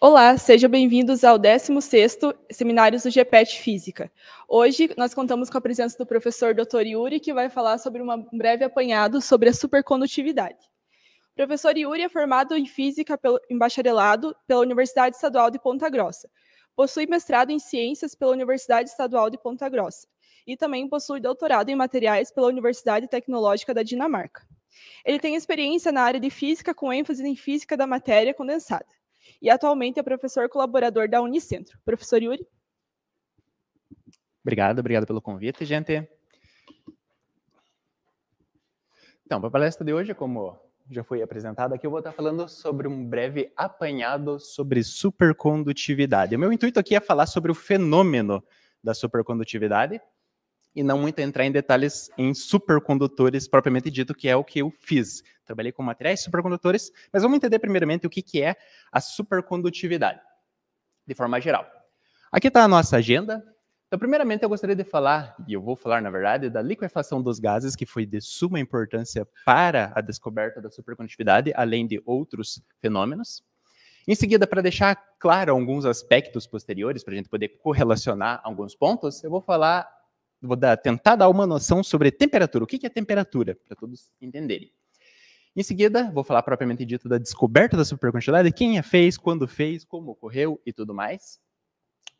Olá, sejam bem-vindos ao 16º Seminários do GPET Física. Hoje nós contamos com a presença do professor Dr. Yuri, que vai falar sobre um breve apanhado sobre a supercondutividade. O professor Yuri é formado em Física em bacharelado pela Universidade Estadual de Ponta Grossa. Possui mestrado em Ciências pela Universidade Estadual de Ponta Grossa e também possui doutorado em Materiais pela Universidade Tecnológica da Dinamarca. Ele tem experiência na área de Física com ênfase em Física da Matéria Condensada. E atualmente é professor colaborador da Unicentro. Professor Yuri. Obrigado pelo convite, gente. Então, para a palestra de hoje, como já foi apresentado aqui, eu vou estar falando sobre um breve apanhado sobre supercondutividade. O meu intuito aqui é falar sobre o fenômeno da supercondutividade e não muito entrar em detalhes em supercondutores propriamente dito, que é o que eu fiz. Trabalhei com materiais supercondutores, mas vamos entender primeiramente o que é a supercondutividade, de forma geral. Aqui está a nossa agenda. Então, primeiramente, eu gostaria de falar, e eu vou falar, na verdade, da liquefação dos gases, que foi de suma importância para a descoberta da supercondutividade, além de outros fenômenos. Em seguida, para deixar claro alguns aspectos posteriores, para a gente poder correlacionar alguns pontos, eu vou tentar dar uma noção sobre temperatura. O que é temperatura, para todos entenderem. Em seguida, vou falar propriamente dito da descoberta da supercondutividade, quem a fez, quando fez, como ocorreu e tudo mais.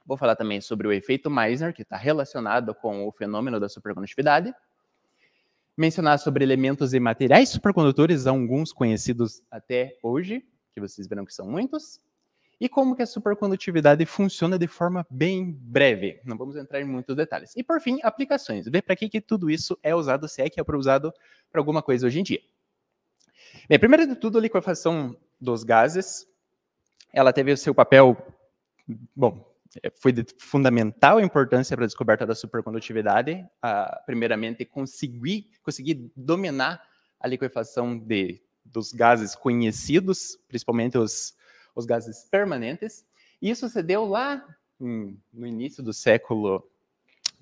Vou falar também sobre o efeito Meissner, que está relacionado com o fenômeno da supercondutividade. Mencionar sobre elementos e materiais supercondutores, alguns conhecidos até hoje, que vocês verão que são muitos. E como que a supercondutividade funciona de forma bem breve. Não vamos entrar em muitos detalhes. E, por fim, aplicações. Ver para que tudo isso é usado, se é que é usado para alguma coisa hoje em dia. Bem, primeiro de tudo, a liquefação dos gases, ela teve o seu papel, foi de fundamental importância para a descoberta da supercondutividade. Primeiramente, conseguir dominar a liquefação dos gases conhecidos, principalmente os gases permanentes. E isso se deu lá no início do século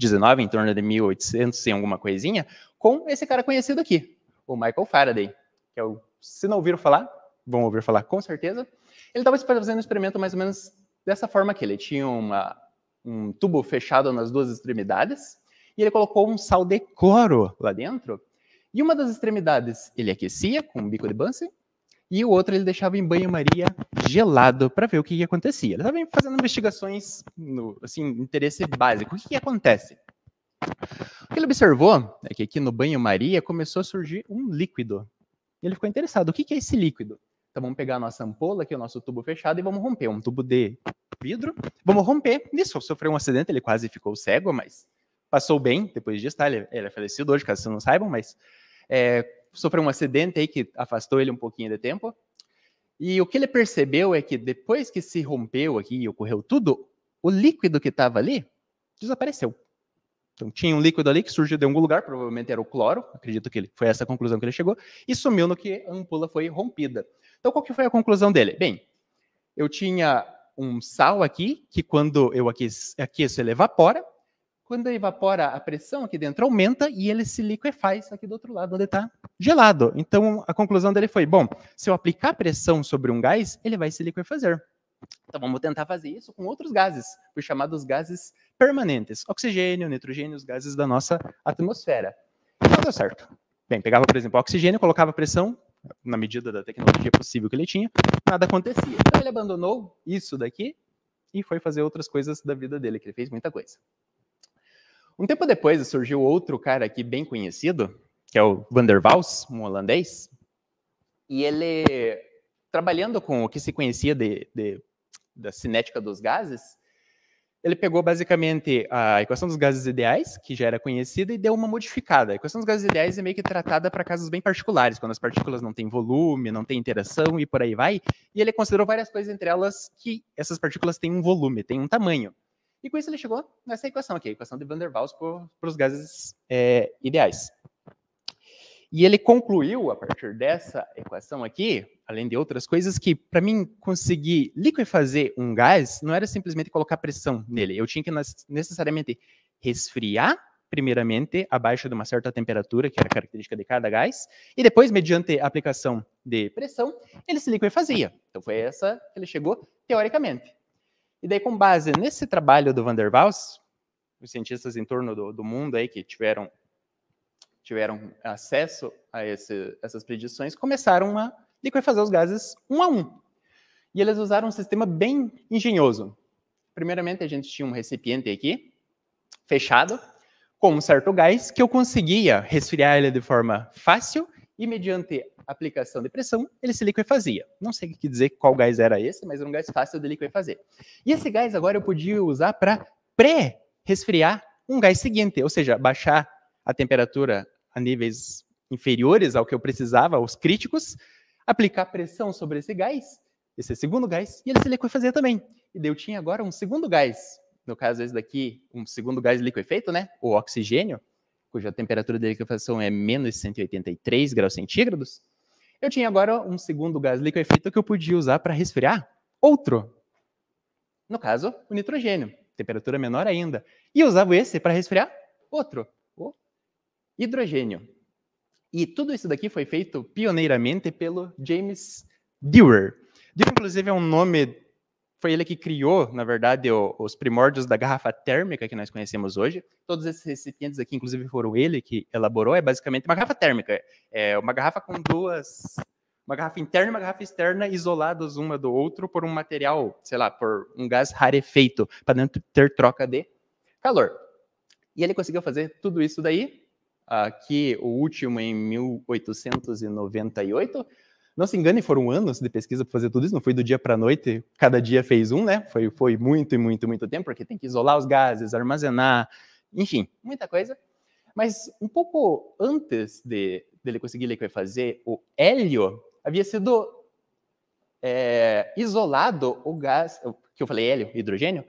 XIX, em torno de 1800 e alguma coisinha, com esse cara conhecido aqui, o Michael Faraday, que se não ouviram falar, vão ouvir falar com certeza. Ele estava fazendo um experimento mais ou menos dessa forma aqui. Ele tinha um tubo fechado nas duas extremidades e ele colocou um sal de cloro lá dentro. E uma das extremidades ele aquecia com um bico de Bunsen e o outro ele deixava em banho-maria gelado para ver o que acontecia. Ele estava fazendo investigações interesse básico. O que acontece? O que ele observou é que aqui no banho-maria começou a surgir um líquido. E ele ficou interessado. O que é esse líquido? Então vamos pegar a nossa ampola, aqui o nosso tubo fechado, e vamos romper. Um tubo de vidro. Vamos romper. Nisso, sofreu um acidente, ele quase ficou cego, mas passou bem depois disso, tá? Ele é falecido hoje, caso vocês não saibam, mas sofreu um acidente aí que afastou ele um pouquinho de tempo. E o que ele percebeu é que depois que se rompeu aqui e ocorreu tudo, o líquido que estava ali desapareceu. Então tinha um líquido ali que surgiu de algum lugar, provavelmente era o cloro, acredito que foi essa a conclusão que ele chegou, e sumiu no que a ampola foi rompida. Então qual que foi a conclusão dele? Bem, eu tinha um sal aqui, que quando eu aqueço ele evapora. Quando ele evapora, a pressão aqui dentro aumenta e ele se liquefaz aqui do outro lado, onde está gelado. Então, a conclusão dele foi, se eu aplicar pressão sobre um gás, ele vai se liquefazer. Então, vamos tentar fazer isso com outros gases, os chamados gases permanentes. Oxigênio, nitrogênio, os gases da nossa atmosfera. Não deu certo. Bem, pegava, por exemplo, oxigênio, colocava pressão, na medida da tecnologia possível que ele tinha, nada acontecia. Então, ele abandonou isso daqui e foi fazer outras coisas da vida dele, que ele fez muita coisa. Um tempo depois surgiu outro cara aqui bem conhecido, que é o Van der Waals, um holandês, e ele, trabalhando com o que se conhecia da cinética dos gases, ele pegou basicamente a equação dos gases ideais, que já era conhecida, e deu uma modificada. A equação dos gases ideais é meio que tratada para casos bem particulares, quando as partículas não têm volume, não têm interação e por aí vai, e ele considerou várias coisas, entre elas que essas partículas têm um volume, têm um tamanho. E com isso ele chegou nessa equação aqui, a equação de Van der Waals para os gases ideais. E ele concluiu, a partir dessa equação aqui, além de outras coisas, que para mim conseguir liquefazer um gás não era simplesmente colocar pressão nele. Eu tinha que necessariamente resfriar primeiramente, abaixo de uma certa temperatura, que era característica de cada gás, e depois, mediante a aplicação de pressão, ele se liquefazia. Então, foi essa que ele chegou, teoricamente. E daí, com base nesse trabalho do Van der Waals, os cientistas em torno do mundo aí que tiveram acesso a essas predições, começaram a liquefazer os gases um a um. E eles usaram um sistema bem engenhoso. Primeiramente, a gente tinha um recipiente aqui, fechado, com um certo gás, que eu conseguia resfriar ele de forma fácil e, mediante aplicação de pressão, ele se liquefazia. Não sei o que dizer qual gás era esse, mas era um gás fácil de liquefazer. E esse gás agora eu podia usar para pré-resfriar um gás seguinte, ou seja, baixar a temperatura a níveis inferiores ao que eu precisava, aos críticos, aplicar pressão sobre esse gás, esse segundo gás, e ele se liquefazia também. E daí eu tinha agora um segundo gás, no caso esse daqui, um segundo gás liquefeito, né, o oxigênio, cuja temperatura de liquefação é menos 183 graus centígrados. Eu tinha agora um segundo gás liquefeito que eu podia usar para resfriar outro. No caso, o nitrogênio, temperatura menor ainda. E eu usava esse para resfriar outro, o hidrogênio. E tudo isso daqui foi feito pioneiramente pelo James Dewar. Dewar, inclusive, é um nome, foi ele que criou, na verdade, os primórdios da garrafa térmica que nós conhecemos hoje. Todos esses recipientes aqui, inclusive, foram ele que elaborou. É basicamente uma garrafa térmica. É uma garrafa com uma garrafa interna e uma garrafa externa isoladas uma do outro por um material, sei lá, por um gás rarefeito, para não ter troca de calor. E ele conseguiu fazer tudo isso daí. Aqui, o último em 1898. Não se engane, foram anos de pesquisa para fazer tudo isso, não foi do dia para a noite, cada dia fez um, né? Foi muito tempo, porque tem que isolar os gases, armazenar, enfim, muita coisa. Mas um pouco antes dele conseguir liquefazer o hélio, havia sido isolado o gás, que eu falei hélio, hidrogênio,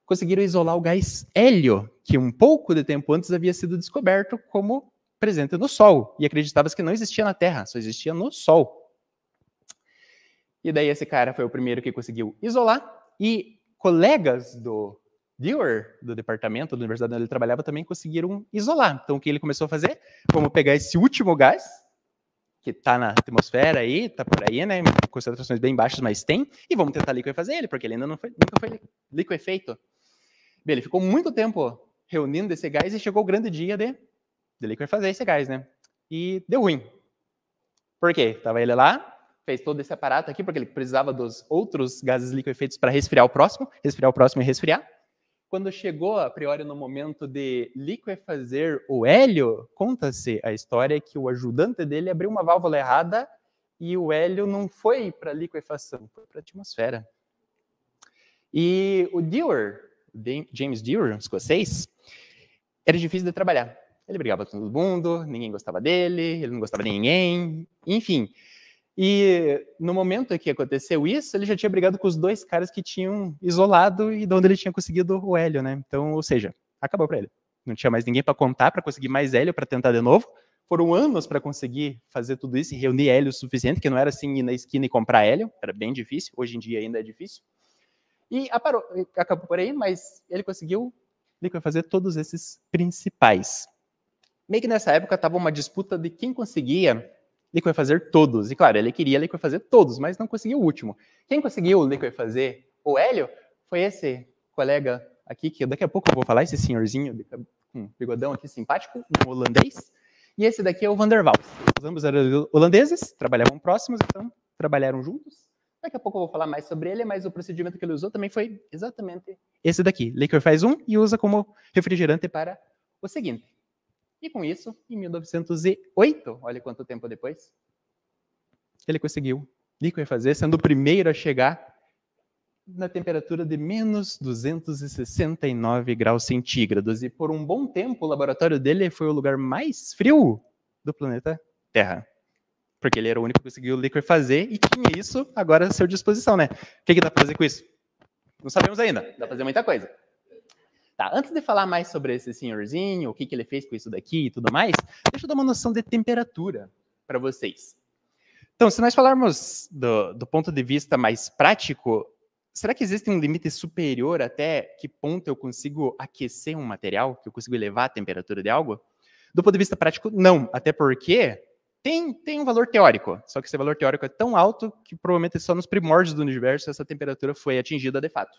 conseguiram isolar o gás hélio, que um pouco de tempo antes havia sido descoberto como presente no Sol. E acreditava-se que não existia na Terra, só existia no Sol. E daí esse cara foi o primeiro que conseguiu isolar, e colegas do Dewar, do departamento da universidade onde ele trabalhava, também conseguiram isolar. Então o que ele começou a fazer? Vamos pegar esse último gás, que está na atmosfera aí, está por aí, né? Concentrações bem baixas, mas tem, e vamos tentar liquefazer ele, porque ele ainda nunca foi liquefeito. Bem, ele ficou muito tempo reunindo esse gás e chegou o grande dia de liquefazer esse gás, né? E deu ruim. Por quê? Tava ele lá, fez todo esse aparato aqui, porque ele precisava dos outros gases liquefeitos para resfriar o próximo e resfriar. Quando chegou, a priori, no momento de liquefazer o hélio, conta-se a história que o ajudante dele abriu uma válvula errada e o hélio não foi para a liquefação, foi para a atmosfera. E o Dewar, James Dewar, escocês, era difícil de trabalhar. Ele brigava com todo mundo, ninguém gostava dele, ele não gostava de ninguém, enfim. E no momento que aconteceu isso, ele já tinha brigado com os dois caras que tinham isolado e de onde ele tinha conseguido o hélio, né? Então, ou seja, acabou para ele. Não tinha mais ninguém para contar, para conseguir mais hélio, para tentar de novo. Foram anos para conseguir fazer tudo isso e reunir hélio o suficiente, que não era assim ir na esquina e comprar hélio, era bem difícil, hoje em dia ainda é difícil. E acabou por aí, mas ele conseguiu fazer todos esses principais. Meio que nessa época estava uma disputa de quem conseguia liquefazer todos. E claro, ele queria liquefazer todos, mas não conseguiu o último. Quem conseguiu liquefazer o hélio foi esse colega aqui, que daqui a pouco eu vou falar, esse senhorzinho com um bigodão aqui simpático, um holandês. E esse daqui é o Van der Waals. Os ambos eram holandeses, trabalhavam próximos, então trabalharam juntos. Daqui a pouco eu vou falar mais sobre ele, mas o procedimento que ele usou também foi exatamente esse daqui. Liquefaz um e usa como refrigerante para o seguinte. E com isso, em 1908, olha quanto tempo depois, ele conseguiu liquefazer, sendo o primeiro a chegar na temperatura de menos 269 graus centígrados. E por um bom tempo, o laboratório dele foi o lugar mais frio do planeta Terra. Porque ele era o único que conseguiu liquefazer e tinha isso agora à sua disposição, né? O que dá para fazer com isso? Não sabemos ainda, dá para fazer muita coisa. Tá, antes de falar mais sobre esse senhorzinho, o que ele fez com isso daqui e tudo mais, deixa eu dar uma noção de temperatura para vocês. Então, se nós falarmos do ponto de vista mais prático, será que existe um limite superior até que ponto eu consigo aquecer um material, que eu consigo elevar a temperatura de algo? Do ponto de vista prático, não. Até porque tem um valor teórico, só que esse valor teórico é tão alto que provavelmente só nos primórdios do universo essa temperatura foi atingida de fato.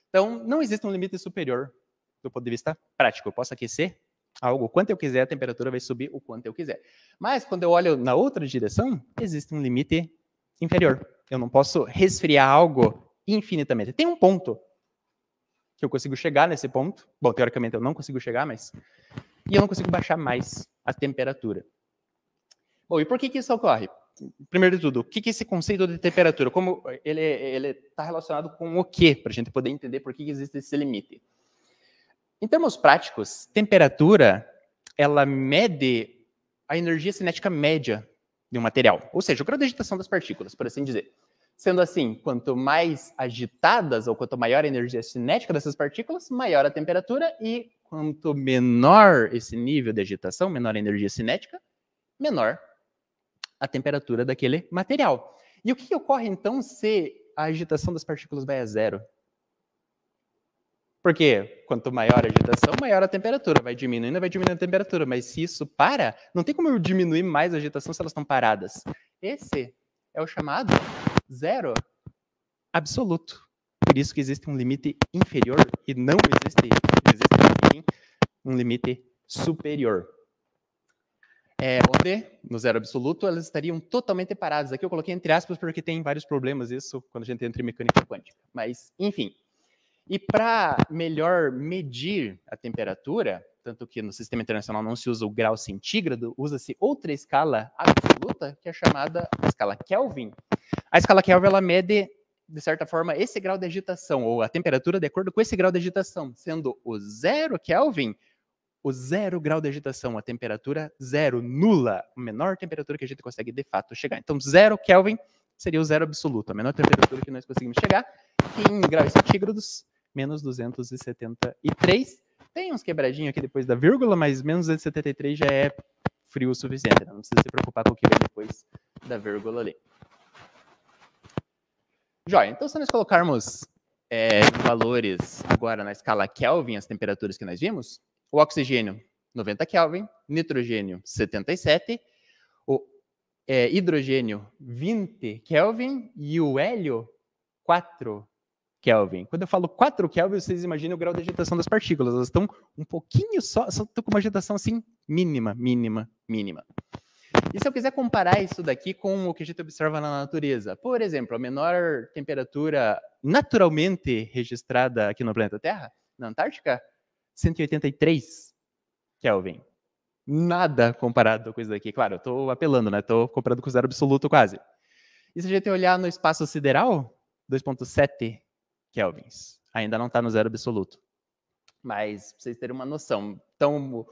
Então, não existe um limite superior do ponto de vista prático. Eu posso aquecer algo o quanto eu quiser, a temperatura vai subir o quanto eu quiser. Mas, quando eu olho na outra direção, existe um limite inferior. Eu não posso resfriar algo infinitamente. Tem um ponto que eu consigo chegar nesse ponto. Bom, teoricamente eu não consigo chegar, mas... E eu não consigo baixar mais a temperatura. Bom, e por que isso ocorre? Primeiro de tudo, o que é esse conceito de temperatura? Como ele está relacionado com o quê? Para a gente poder entender por que existe esse limite. Em termos práticos, temperatura, ela mede a energia cinética média de um material. Ou seja, o grau de agitação das partículas, por assim dizer. Sendo assim, quanto mais agitadas ou quanto maior a energia cinética dessas partículas, maior a temperatura, e quanto menor esse nível de agitação, menor a energia cinética, menor a temperatura daquele material. E o que ocorre, então, se a agitação das partículas vai a zero? Porque quanto maior a agitação, maior a temperatura. Vai diminuindo a temperatura. Mas se isso para, não tem como eu diminuir mais a agitação se elas estão paradas. Esse é o chamado zero absoluto. Por isso que existe um limite inferior e não existe um limite superior. Onde, no zero absoluto, elas estariam totalmente paradas. Aqui eu coloquei entre aspas porque tem vários problemas isso quando a gente entra em mecânica quântica. Mas, enfim. E para melhor medir a temperatura, tanto que no sistema internacional não se usa o grau centígrado, usa-se outra escala absoluta, que é chamada escala Kelvin. A escala Kelvin, ela mede, de certa forma, esse grau de agitação, ou a temperatura de acordo com esse grau de agitação, sendo o 0 Kelvin o 0 grau de agitação, a temperatura zero, nula, a menor temperatura que a gente consegue de fato chegar. Então, 0 Kelvin seria o zero absoluto, a menor temperatura que nós conseguimos chegar, que em graus centígrados, menos 273. Tem uns quebradinhos aqui depois da vírgula, mas menos 273 já é frio o suficiente, não precisa se preocupar com o que vem depois da vírgula ali. Joia, então se nós colocarmos valores agora na escala Kelvin, as temperaturas que nós vimos, o oxigênio, 90 Kelvin, nitrogênio, 77, o hidrogênio, 20 Kelvin e o hélio, 4 Kelvin. Quando eu falo 4 Kelvin, vocês imaginam o grau de agitação das partículas. Elas estão um pouquinho só estão com uma agitação assim, mínima. E se eu quiser comparar isso daqui com o que a gente observa na natureza? Por exemplo, a menor temperatura naturalmente registrada aqui no planeta Terra, na Antártica, 183 Kelvin. Nada comparado com isso daqui. Claro, eu estou apelando, né? Estou comparando com o zero absoluto quase. E se a gente olhar no espaço sideral, 2,7 Kelvins. Ainda não está no zero absoluto. Mas, para vocês terem uma noção. Então,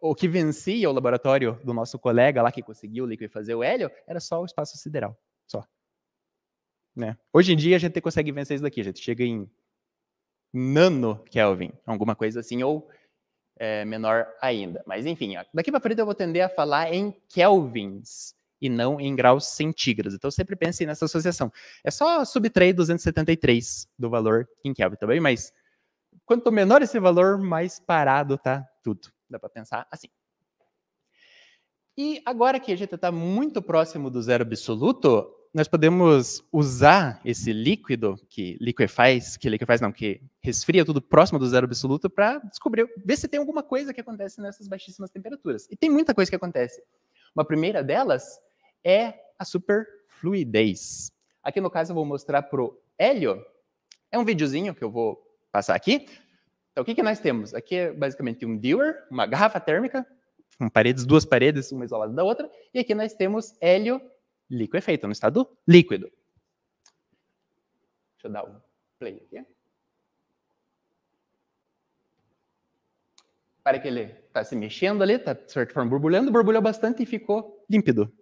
o que vencia o laboratório do nosso colega lá que conseguiu liquefazer o hélio era só o espaço sideral. Só. Né? Hoje em dia, a gente consegue vencer isso daqui. A gente chega em nano Kelvin, alguma coisa assim, ou menor ainda. Mas, enfim, daqui para frente eu vou tender a falar em kelvins e não em graus centígrados. Então, sempre pense nessa associação. É só subtrair 273 do valor em Kelvin também, mas quanto menor esse valor, mais parado tá tudo. Dá para pensar assim. E agora que a gente está muito próximo do zero absoluto, nós podemos usar esse líquido que resfria tudo próximo do zero absoluto para descobrir, ver se tem alguma coisa que acontece nessas baixíssimas temperaturas. E tem muita coisa que acontece. Uma primeira delas é a superfluidez. Aqui no caso eu vou mostrar para o hélio. É um videozinho que eu vou passar aqui. Então o que nós temos? Aqui é basicamente um dewar, uma garrafa térmica, com duas paredes, uma isolada da outra. E aqui nós temos hélio liquefeito, no estado líquido. Deixa eu dar um play aqui. Para que ele está se mexendo ali, está de certa forma borbulhou bastante e ficou límpido.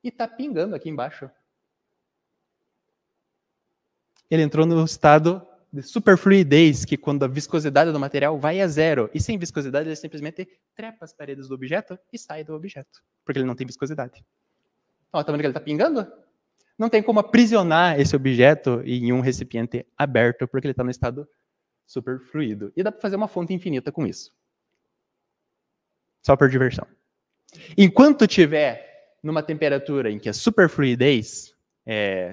E está pingando aqui embaixo. Ele entrou no estado de superfluidez, que quando a viscosidade do material vai a zero. E sem viscosidade, ele simplesmente trepa as paredes do objeto e sai do objeto, porque ele não tem viscosidade. Ó, tá vendo que ele está pingando? não tem como aprisionar esse objeto em um recipiente aberto, porque ele está no estado superfluido. E dá para fazer uma fonte infinita com isso. Só por diversão. Enquanto tiver numa temperatura em que a superfluidez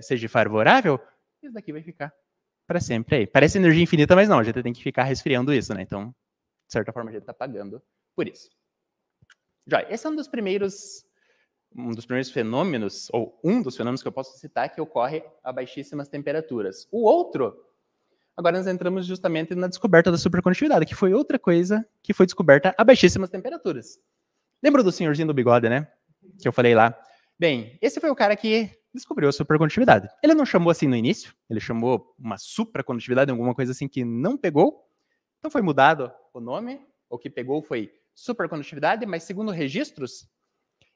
seja favorável, isso daqui vai ficar para sempre aí. Parece energia infinita, mas não, a gente tem que ficar resfriando isso, né? Então, de certa forma, a gente está pagando por isso. Já, esse é um dos primeiros fenômenos, ou um dos fenômenos que eu posso citar, que ocorre a baixíssimas temperaturas. O outro, agora nós entramos justamente na descoberta da supercondutividade, que foi outra coisa que foi descoberta a baixíssimas temperaturas. Lembra do senhorzinho do bigode, né? Que eu falei lá. Bem, esse foi o cara que descobriu a supercondutividade. Ele não chamou assim no início, ele chamou uma supracondutividade, alguma coisa assim que não pegou. Então foi mudado o nome, o que pegou foi supercondutividade, mas segundo registros,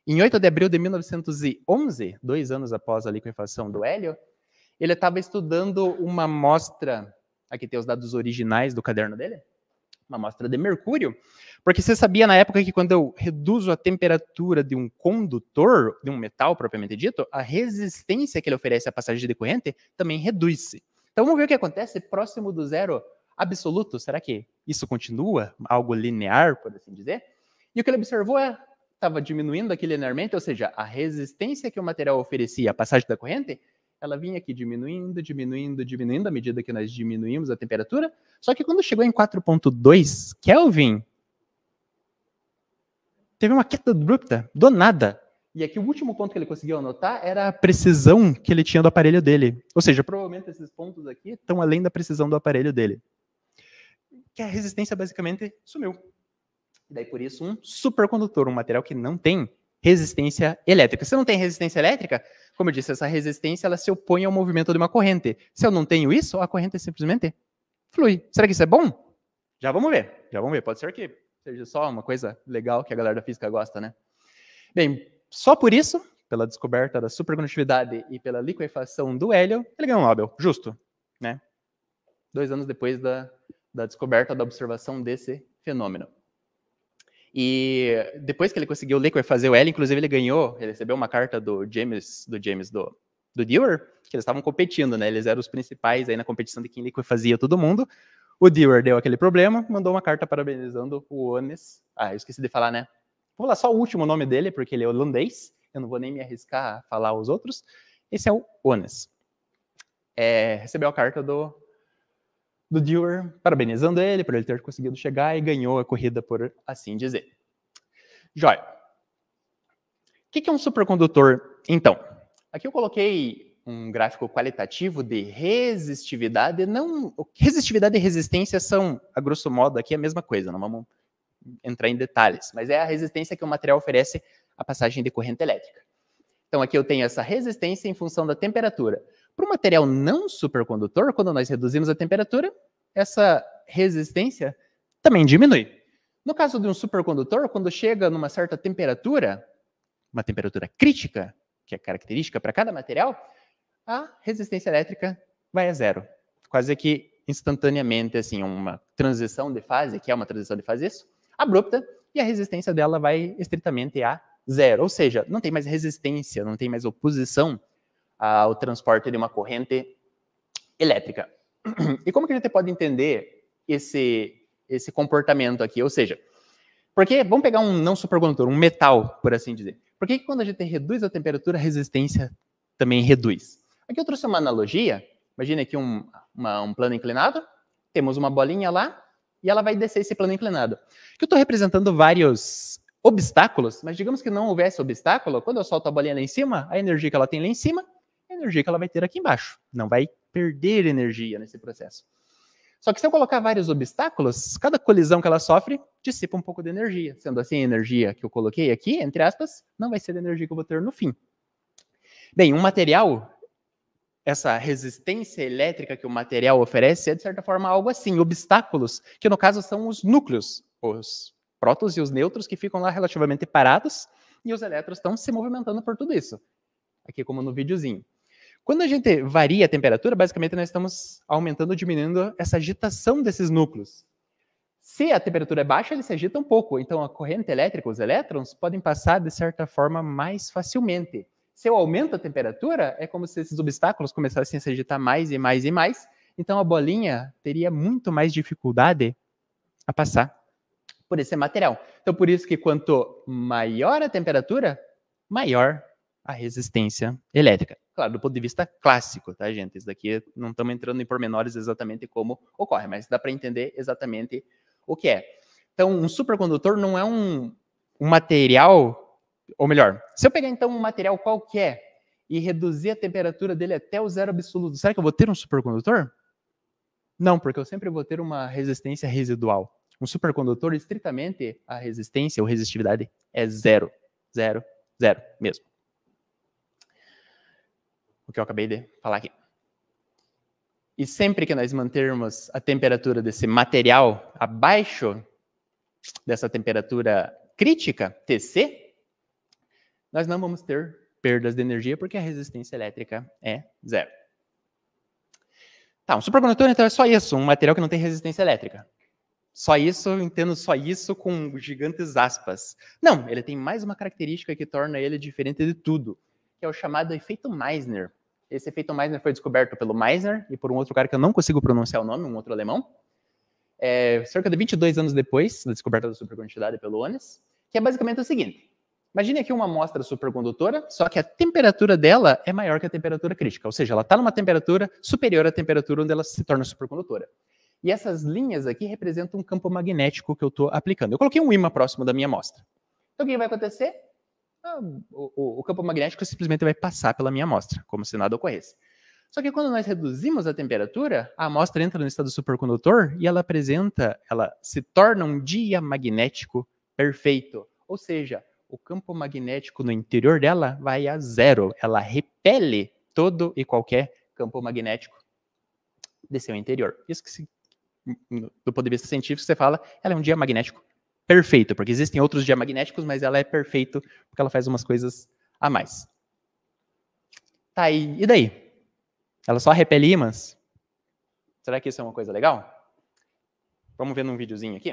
em 8 de abril de 1911, 2 anos após a liquefação do hélio, ele estava estudando uma amostra, aqui tem os dados originais do caderno dele, uma amostra de mercúrio, porque você sabia na época que quando eu reduzo a temperatura de um condutor, de um metal propriamente dito, a resistência que ele oferece à passagem de corrente também reduz-se. Então vamos ver o que acontece próximo do zero absoluto. Será que isso continua algo linear, por assim dizer? E o que ele observou estava diminuindo aqui linearmente, ou seja, a resistência que o material oferecia à passagem da corrente, ela vinha aqui diminuindo, diminuindo, diminuindo à medida que nós diminuímos a temperatura. Só que quando chegou em 4.2 Kelvin, teve uma queda abrupta, do nada. E aqui o último ponto que ele conseguiu anotar era a precisão que ele tinha do aparelho dele. Ou seja, provavelmente esses pontos aqui estão além da precisão do aparelho dele. Que a resistência basicamente sumiu. E daí por isso um supercondutor, um material que não tem resistência elétrica. Se eu não tem resistência elétrica, como eu disse, essa resistência ela se opõe ao movimento de uma corrente. Se eu não tenho isso, a corrente simplesmente flui. Será que isso é bom? Já vamos ver. Pode ser que seja só uma coisa legal que a galera da física gosta, né? Bem, só por isso, pela descoberta da supercondutividade e pela liquefação do hélio, ele ganhou um Nobel. Justo, né? 2 anos depois da descoberta, da observação desse fenômeno. E depois que ele conseguiu liquefazer o hélio, inclusive ele recebeu uma carta do Dewar, que eles estavam competindo, né? Eles eram os principais aí na competição de quem liquefazia todo mundo. O Dewar deu aquele problema, mandou uma carta parabenizando o Onnes. Eu esqueci de falar, né? Vou lá só o último nome dele, porque ele é holandês. Eu não vou nem me arriscar a falar os outros. Esse é o Onnes. Recebeu a carta do Dewar, parabenizando ele por ele ter conseguido chegar e ganhou a corrida, por assim dizer. Joia. O que é um supercondutor, então? Aqui eu coloquei um gráfico qualitativo de resistividade. Resistividade e resistência são, a grosso modo, aqui a mesma coisa, não vamos entrar em detalhes, mas é a resistência que o material oferece à passagem de corrente elétrica. Então aqui eu tenho essa resistência em função da temperatura. Para o material não supercondutor, quando nós reduzimos a temperatura, essa resistência também diminui. No caso de um supercondutor, quando chega numa certa temperatura, uma temperatura crítica, que é característica para cada material, a resistência elétrica vai a zero. Quase que instantaneamente, assim, uma transição de fase, que é uma transição de fase isso, abrupta, e a resistência dela vai estritamente a zero. Ou seja, não tem mais resistência, não tem mais oposição ao transporte de uma corrente elétrica. E como que a gente pode entender esse comportamento aqui? Ou seja, porque vamos pegar um não supercondutor, um metal, por assim dizer. Por que quando a gente reduz a temperatura, a resistência também reduz? Aqui eu trouxe uma analogia. Imagina aqui um plano inclinado, temos uma bolinha lá, e ela vai descer esse plano inclinado. Aqui eu estou representando vários obstáculos, mas digamos que não houvesse obstáculo, quando eu solto a bolinha lá em cima, a energia que ela tem lá em cima, a energia que ela vai ter aqui embaixo. Não vai perder energia nesse processo. Só que se eu colocar vários obstáculos, cada colisão que ela sofre dissipa um pouco de energia. Sendo assim, a energia que eu coloquei aqui, entre aspas, não vai ser a energia que eu vou ter no fim. Bem, um material, essa resistência elétrica que o material oferece é, de certa forma, algo assim, obstáculos, que no caso são os núcleos, os prótons e os nêutrons que ficam lá relativamente parados, e os elétrons estão se movimentando por tudo isso. Aqui como no videozinho. Quando a gente varia a temperatura, basicamente nós estamos aumentando ou diminuindo essa agitação desses núcleos. Se a temperatura é baixa, ele se agita um pouco. Então, a corrente elétrica, os elétrons, podem passar, de certa forma, mais facilmente. Se eu aumento a temperatura, é como se esses obstáculos começassem a se agitar mais e mais e mais. Então, a bolinha teria muito mais dificuldade a passar por esse material. Então, por isso que quanto maior a temperatura, maior a resistência elétrica. Claro, do ponto de vista clássico, tá, gente? Isso daqui não estamos entrando em pormenores exatamente como ocorre, mas dá para entender exatamente o que é. Então, um supercondutor não é um material, ou melhor, se eu pegar então um material qualquer e reduzir a temperatura dele até o zero absoluto, será que eu vou ter um supercondutor? Não, porque eu sempre vou ter uma resistência residual. Um supercondutor, estritamente, a resistência ou resistividade é zero. Zero, zero mesmo. O que eu acabei de falar aqui. E sempre que nós mantermos a temperatura desse material abaixo dessa temperatura crítica, TC, nós não vamos ter perdas de energia porque a resistência elétrica é zero. Tá, um supercondutor então é só isso, um material que não tem resistência elétrica. Só isso, eu entendo só isso com gigantes aspas. Não, ele tem mais uma característica que torna ele diferente de tudo, que é o chamado efeito Meissner. Esse efeito Meissner foi descoberto pelo Meissner e por um outro cara que eu não consigo pronunciar o nome, um outro alemão, cerca de 22 anos depois da descoberta da supercondutividade pelo Onnes, que é basicamente o seguinte. Imagine aqui uma amostra supercondutora, só que a temperatura dela é maior que a temperatura crítica, ou seja, ela está numa temperatura superior à temperatura onde ela se torna supercondutora. E essas linhas aqui representam um campo magnético que eu estou aplicando. Eu coloquei um ímã próximo da minha amostra. Então, o que vai acontecer? O campo magnético simplesmente vai passar pela minha amostra, como se nada ocorresse. Só que quando nós reduzimos a temperatura, a amostra entra no estado supercondutor e ela se torna um diamagnético perfeito. Ou seja, o campo magnético no interior dela vai a zero. Ela repele todo e qualquer campo magnético de seu interior. Isso que, do ponto de vista científico, você fala, ela é um diamagnético perfeito, porque existem outros diamagnéticos, mas ela é perfeito porque ela faz umas coisas a mais. Tá, e daí? Ela só repele ímãs? Será que isso é uma coisa legal? Vamos ver num videozinho aqui.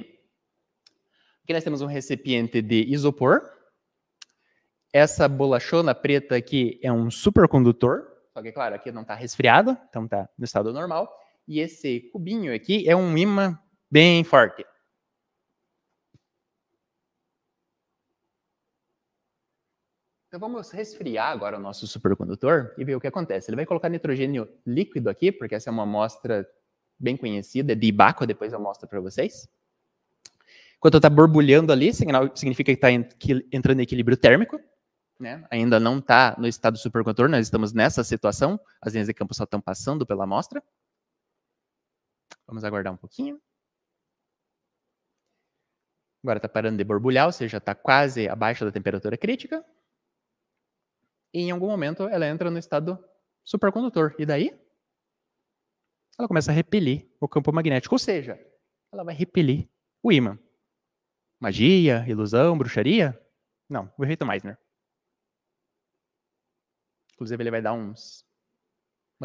Aqui nós temos um recipiente de isopor. Essa bolachona preta aqui é um supercondutor, só que, claro, aqui não está resfriado, então está no estado normal. E esse cubinho aqui é um ímã bem forte. Então vamos resfriar agora o nosso supercondutor e ver o que acontece. Ele vai colocar nitrogênio líquido aqui, porque essa é uma amostra bem conhecida, de Ibaco, depois eu mostro para vocês. Enquanto está borbulhando ali, significa que está entrando em equilíbrio térmico, né? Ainda não está no estado supercondutor, nós estamos nessa situação, as linhas de campo só estão passando pela amostra. Vamos aguardar um pouquinho. Agora está parando de borbulhar, ou seja, está quase abaixo da temperatura crítica. E em algum momento ela entra no estado supercondutor. E daí? Ela começa a repelir o campo magnético, ou seja, ela vai repelir o ímã. Magia, ilusão, bruxaria? Não, o efeito Meissner. Inclusive ele vai dar umas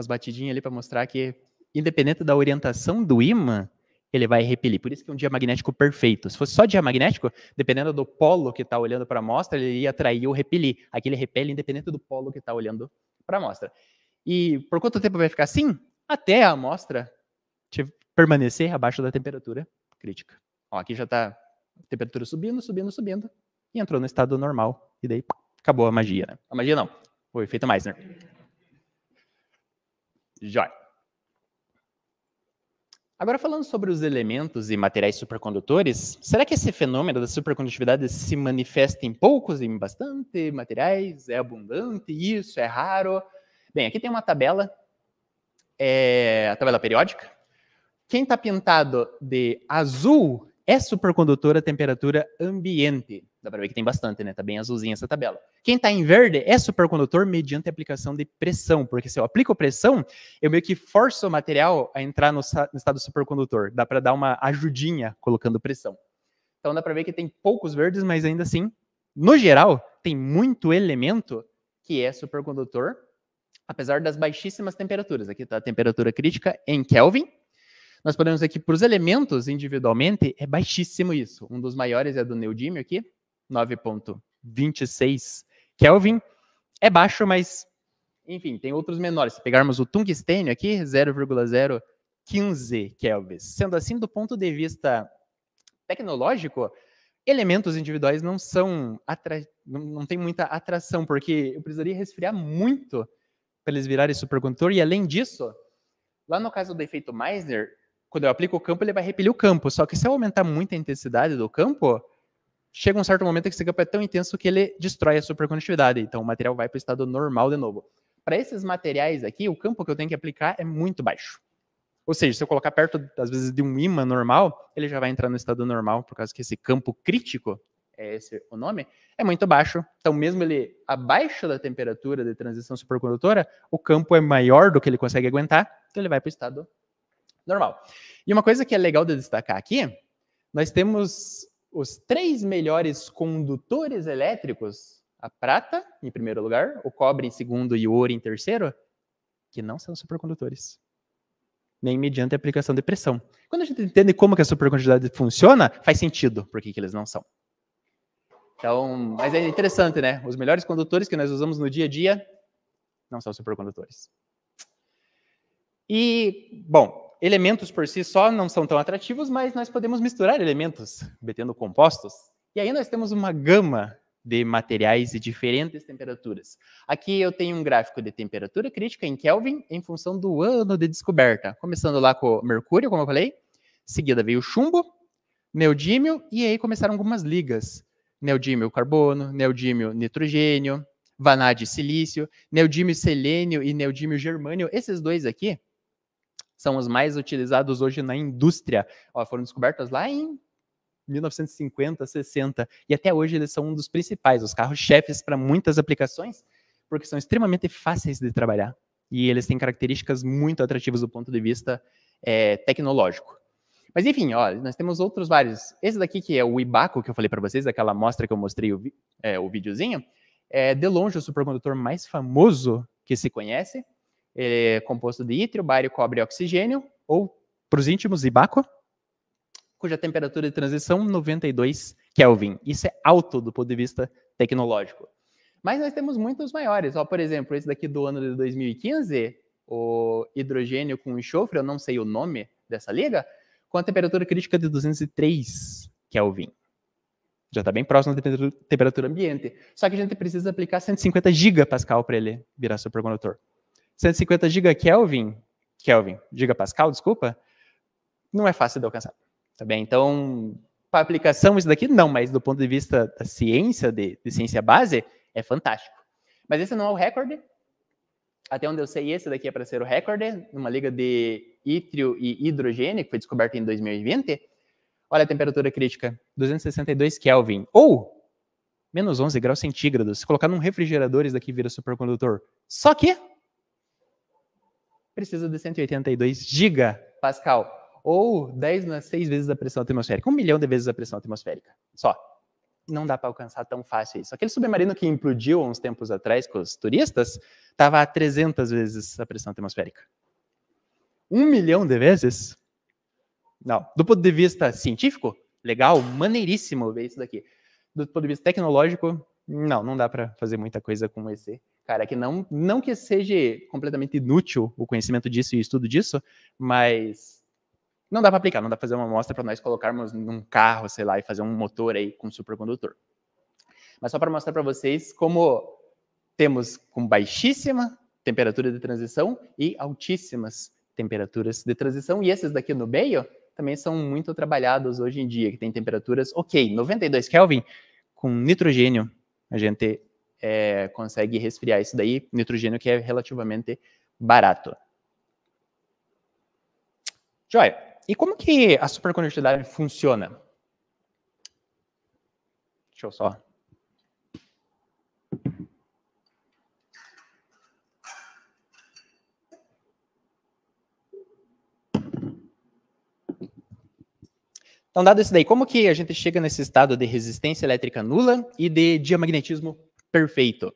batidinhas ali para mostrar que, independente da orientação do ímã, ele vai repelir. Por isso que é um diamagnético perfeito. Se fosse só diamagnético, dependendo do polo que está olhando para a amostra, ele ia atrair ou repelir. Aqui ele repele independente do polo que está olhando para a amostra. E por quanto tempo vai ficar assim? Até a amostra permanecer abaixo da temperatura crítica. Ó, aqui já está a temperatura subindo, subindo, subindo, e entrou no estado normal. E daí acabou a magia, né? A magia não, o efeito Meissner. Jóia. Agora, falando sobre os elementos e materiais supercondutores, será que esse fenômeno da supercondutividade se manifesta em poucos, em bastante materiais? É abundante? Isso? É raro? Bem, aqui tem uma tabela, a tabela periódica. Quem está pintado de azul é supercondutor a temperatura ambiente. Dá para ver que tem bastante, né? Está bem azulzinha essa tabela. Quem está em verde é supercondutor mediante aplicação de pressão, porque se eu aplico pressão, eu meio que forço o material a entrar no estado supercondutor. Dá para dar uma ajudinha colocando pressão. Então dá para ver que tem poucos verdes, mas ainda assim, no geral, tem muito elemento que é supercondutor, apesar das baixíssimas temperaturas. Aqui está a temperatura crítica em Kelvin. Nós podemos ver que para os elementos individualmente é baixíssimo isso. Um dos maiores é do neodímio aqui, 9,26 Kelvin. É baixo, mas, enfim, tem outros menores. Se pegarmos o tungstênio aqui, 0,015 kelvins. Sendo assim, do ponto de vista tecnológico, elementos individuais não são não tem muita atração, porque eu precisaria resfriar muito para eles virarem supercondutor, e além disso, lá no caso do efeito Meissner, quando eu aplico o campo, ele vai repelir o campo, só que se eu aumentar muito a intensidade do campo, chega um certo momento que esse campo é tão intenso que ele destrói a supercondutividade, então o material vai para o estado normal de novo. Para esses materiais aqui, o campo que eu tenho que aplicar é muito baixo. Ou seja, se eu colocar perto, às vezes, de um ímã normal, ele já vai entrar no estado normal, por causa que esse campo crítico, é esse o nome, é muito baixo. Então, mesmo ele abaixo da temperatura de transição supercondutora, o campo é maior do que ele consegue aguentar, então ele vai para o estado normal. E uma coisa que é legal de destacar aqui, nós temos os 3 melhores condutores elétricos, a prata, em primeiro lugar, o cobre em segundo e o ouro em terceiro, que não são supercondutores, nem mediante a aplicação de pressão. Quando a gente entende como que a supercondutividade funciona, faz sentido por que eles não são. Então, mas é interessante, né? Os melhores condutores que nós usamos no dia a dia não são supercondutores. E, bom, elementos por si só não são tão atrativos, mas nós podemos misturar elementos, obtendo compostos. E aí nós temos uma gama de materiais de diferentes temperaturas. Aqui eu tenho um gráfico de temperatura crítica em Kelvin em função do ano de descoberta. Começando lá com o mercúrio, como eu falei. Em seguida veio o chumbo, neodímio, e aí começaram algumas ligas. Neodímio carbono, neodímio nitrogênio, vanádio silício, neodímio selênio e neodímio germânio. Esses dois aqui são os mais utilizados hoje na indústria. Ó, foram descobertos lá em 1950, 60, e até hoje eles são um dos principais, os carros-chefes para muitas aplicações, porque são extremamente fáceis de trabalhar, e eles têm características muito atrativas do ponto de vista tecnológico. Mas enfim, ó, nós temos outros vários. Esse daqui que é o Ibaco, que eu falei para vocês, aquela amostra que eu mostrei o videozinho, é de longe o supercondutor mais famoso que se conhece, é composto de ítrio, bário, cobre e oxigênio, ou, para os íntimos, Ibaco, cuja temperatura de transição 92 Kelvin. Isso é alto do ponto de vista tecnológico. Mas nós temos muitos maiores. Ó, por exemplo, esse daqui do ano de 2015, o hidrogênio com enxofre, eu não sei o nome dessa liga, com a temperatura crítica de 203 Kelvin. Já está bem próximo da temperatura ambiente. Só que a gente precisa aplicar 150 gigapascal para ele virar supercondutor. 150 gigapascal, desculpa, não é fácil de alcançar. Tá bem? Então, para aplicação, isso daqui não, mas do ponto de vista da ciência, de ciência base, é fantástico. Mas esse não é o recorde. Até onde eu sei, esse daqui é para ser o recorde, numa liga de ítrio e hidrogênio, que foi descoberta em 2020. Olha a temperatura crítica, 262 Kelvin, ou menos 11 graus centígrados. Se colocar num refrigerador, isso daqui vira supercondutor. Só que precisa de 182 gigapascal. Ou 10 nas 6 vezes a pressão atmosférica. 1 milhão de vezes a pressão atmosférica. Só. Não dá para alcançar tão fácil isso. Aquele submarino que implodiu há uns tempos atrás com os turistas, estava a 300 vezes a pressão atmosférica. 1 milhão de vezes? Não. Do ponto de vista científico, legal, maneiríssimo ver isso daqui. Do ponto de vista tecnológico, não dá para fazer muita coisa com esse cara aqui. Não que seja completamente inútil o conhecimento disso e o estudo disso, mas não dá para aplicar, não dá para fazer uma amostra para nós colocarmos num carro, sei lá, e fazer um motor aí com supercondutor. Mas só para mostrar para vocês como temos com baixíssima temperatura de transição e altíssimas temperaturas de transição. E esses daqui no meio também são muito trabalhados hoje em dia, que tem temperaturas, 92 Kelvin, com nitrogênio. A gente consegue resfriar isso daí, nitrogênio que é relativamente barato. Joia. E como que a supercondutividade funciona? Deixa eu só... Então, dado isso daí, como que a gente chega nesse estado de resistência elétrica nula e de diamagnetismo perfeito?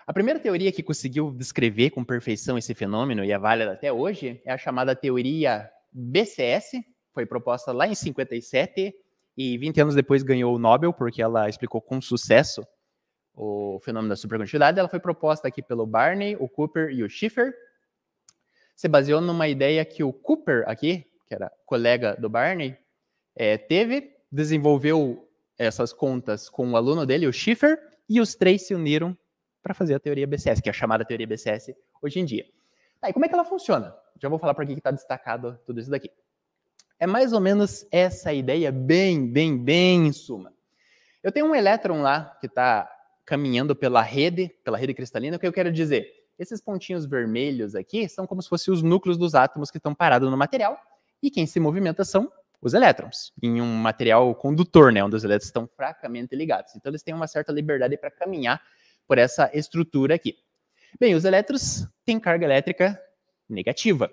A primeira teoria que conseguiu descrever com perfeição esse fenômeno, e é válida até hoje, é a chamada teoria BCS, foi proposta lá em 57, e 20 anos depois ganhou o Nobel, porque ela explicou com sucesso o fenômeno da supercondutividade, ela foi proposta aqui pelo Barney, o Cooper e o Schiffer. Se baseou numa ideia que o Cooper aqui, que era colega do Barney, desenvolveu essas contas com o aluno dele, o Schiffer, e os três se uniram para fazer a teoria BCS, que é a chamada teoria BCS hoje em dia. Tá, e como é que ela funciona? Já vou falar para que está destacado tudo isso daqui. É mais ou menos essa ideia, bem em suma. Eu tenho um elétron lá que está caminhando pela rede cristalina. O que eu quero dizer? Esses pontinhos vermelhos aqui são como se fossem os núcleos dos átomos que estão parados no material, e quem se movimenta são os elétrons, em um material condutor, né, onde os elétrons estão fracamente ligados. Então, eles têm uma certa liberdade para caminhar por essa estrutura aqui. Bem, os elétrons têm carga elétrica negativa.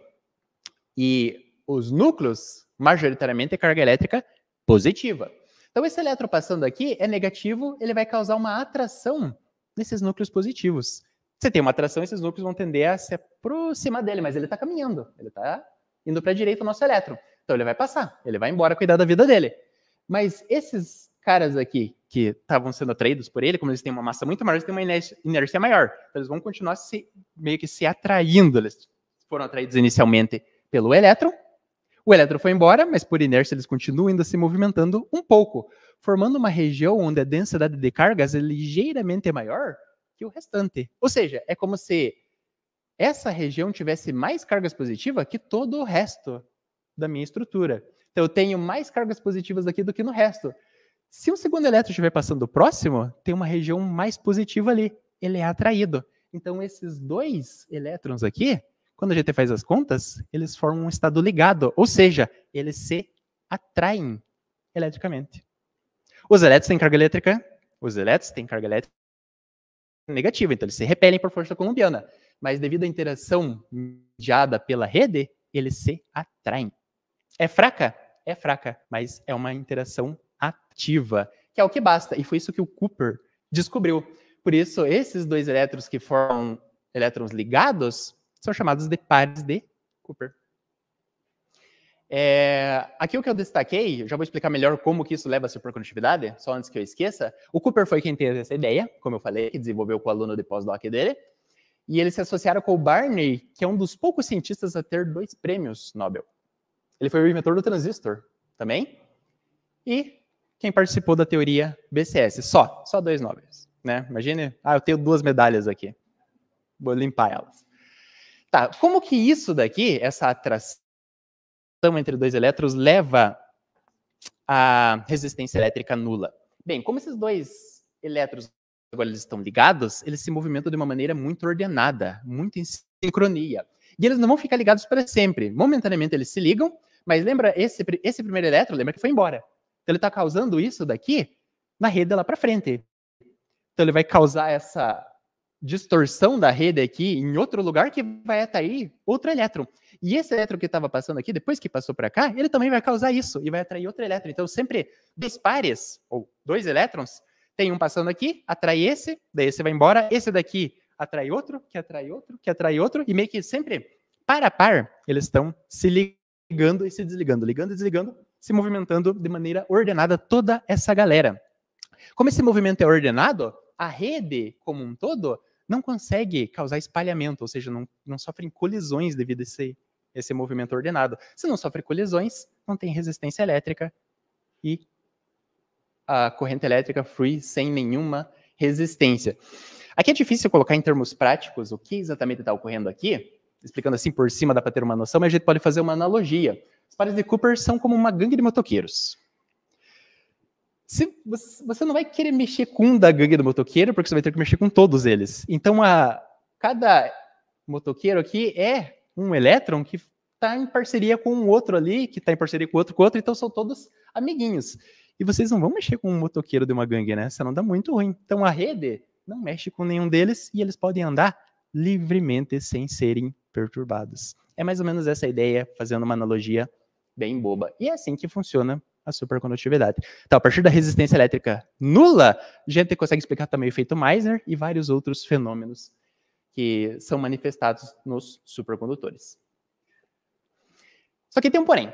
E os núcleos, majoritariamente, têm carga elétrica positiva. Então, esse elétron passando aqui é negativo, ele vai causar uma atração nesses núcleos positivos. Você tem uma atração, esses núcleos vão tender a se aproximar dele, mas ele está caminhando, ele está indo para a direita o nosso elétron. Então, ele vai passar, ele vai embora cuidar da vida dele. Mas esses caras aqui, que estavam sendo atraídos por ele, como eles têm uma massa muito maior, eles têm uma inércia maior. Então, eles vão continuar meio que se atraindo. Eles foram atraídos inicialmente pelo elétron. O elétron foi embora, mas por inércia eles continuam ainda se movimentando um pouco, formando uma região onde a densidade de cargas é ligeiramente maior que o restante. Ou seja, é como se essa região tivesse mais cargas positivas que todo o resto da minha estrutura. Então, eu tenho mais cargas positivas aqui do que no resto. Se um segundo elétron estiver passando próximo, tem uma região mais positiva ali. Ele é atraído. Então, esses dois elétrons aqui, quando a gente faz as contas, eles formam um estado ligado. Ou seja, eles se atraem eletricamente. Os elétrons têm carga elétrica negativa. Então, eles se repelem por força coulombiana. Mas devido à interação mediada pela rede, eles se atraem. É fraca? É fraca, mas é uma interação ativa, que é o que basta. E foi isso que o Cooper descobriu. Por isso, esses dois elétrons que formam elétrons ligados são chamados de pares de Cooper. Aqui o que eu destaquei, já vou explicar melhor como que isso leva à supercondutividade, só antes que eu esqueça. O Cooper foi quem teve essa ideia, como eu falei, que desenvolveu com o aluno de pós-doc dele. E eles se associaram com o Barney, que é um dos poucos cientistas a ter 2 prêmios Nobel. Ele foi o inventor do transistor também. E quem participou da teoria BCS. Só 2 Nobels. Né? Imagine, eu tenho 2 medalhas aqui. Vou limpar elas. Tá, como que isso daqui, essa atração entre 2 elétrons, leva à resistência elétrica nula? Bem, como esses 2 elétrons agora eles estão ligados, eles se movimentam de uma maneira muito ordenada, muito em sincronia. E eles não vão ficar ligados para sempre. Momentaneamente eles se ligam, mas lembra, esse primeiro elétron, lembra que foi embora. Então ele está causando isso daqui na rede lá para frente. Então ele vai causar essa distorção da rede aqui em outro lugar que vai atrair outro elétron. E esse elétron que estava passando aqui, depois que passou para cá, ele também vai causar isso e vai atrair outro elétron. Então sempre 2 pares, ou 2 elétrons, tem um passando aqui, atrai esse, daí esse vai embora, esse daqui atrai outro, que atrai outro, que atrai outro, e meio que sempre, par a par, eles estão se ligando e se desligando, ligando e desligando, se movimentando de maneira ordenada toda essa galera. Como esse movimento é ordenado, a rede como um todo não consegue causar espalhamento, ou seja, não sofrem colisões devido a esse movimento ordenado. Se não sofre colisões, não tem resistência elétrica e a corrente elétrica flui sem nenhuma resistência. Aqui é difícil colocar em termos práticos o que exatamente está ocorrendo aqui, explicando assim por cima dá para ter uma noção, mas a gente pode fazer uma analogia. Os pares de Cooper são como uma gangue de motoqueiros. Você não vai querer mexer com um da gangue do motoqueiro, porque você vai ter que mexer com todos eles. Então, cada motoqueiro aqui é um elétron que está em parceria com um outro ali, que está em parceria com outro, então são todos amiguinhos. E vocês não vão mexer com um motoqueiro de uma gangue, né? Senão dá muito ruim. Então a rede não mexe com nenhum deles e eles podem andar livremente sem serem perturbados. É mais ou menos essa ideia, fazendo uma analogia bem boba. E é assim que funciona a supercondutividade. Então, a partir da resistência elétrica nula, a gente consegue explicar também o efeito Meissner e vários outros fenômenos que são manifestados nos supercondutores. Só que tem um porém.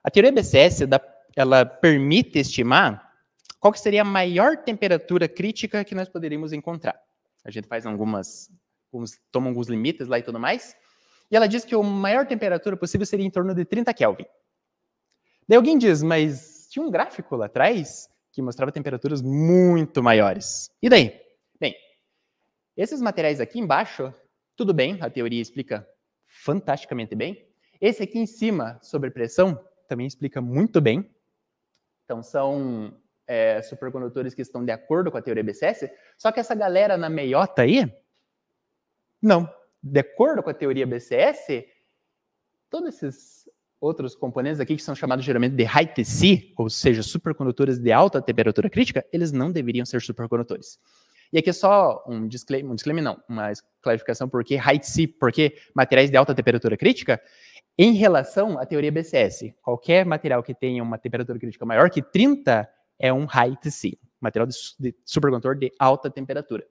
A teoria BCS ela permite estimar qual que seria a maior temperatura crítica que nós poderíamos encontrar. A gente faz toma alguns limites lá e tudo mais, e ela diz que a maior temperatura possível seria em torno de 30 Kelvin. Daí alguém diz, mas tinha um gráfico lá atrás que mostrava temperaturas muito maiores. E daí? Bem, esses materiais aqui embaixo, tudo bem, a teoria explica fantasticamente bem. Esse aqui em cima, sobre pressão, também explica muito bem. Então, são supercondutores que estão de acordo com a teoria BCS, só que essa galera na meiota aí, não. De acordo com a teoria BCS, todos esses outros componentes aqui, que são chamados geralmente de high TC, ou seja, supercondutores de alta temperatura crítica, eles não deveriam ser supercondutores. E aqui é só uma clarificação por que high TC, porque materiais de alta temperatura crítica, em relação à teoria BCS. Qualquer material que tenha uma temperatura crítica maior que 30 é um high TC, material de supercondutor de alta temperatura.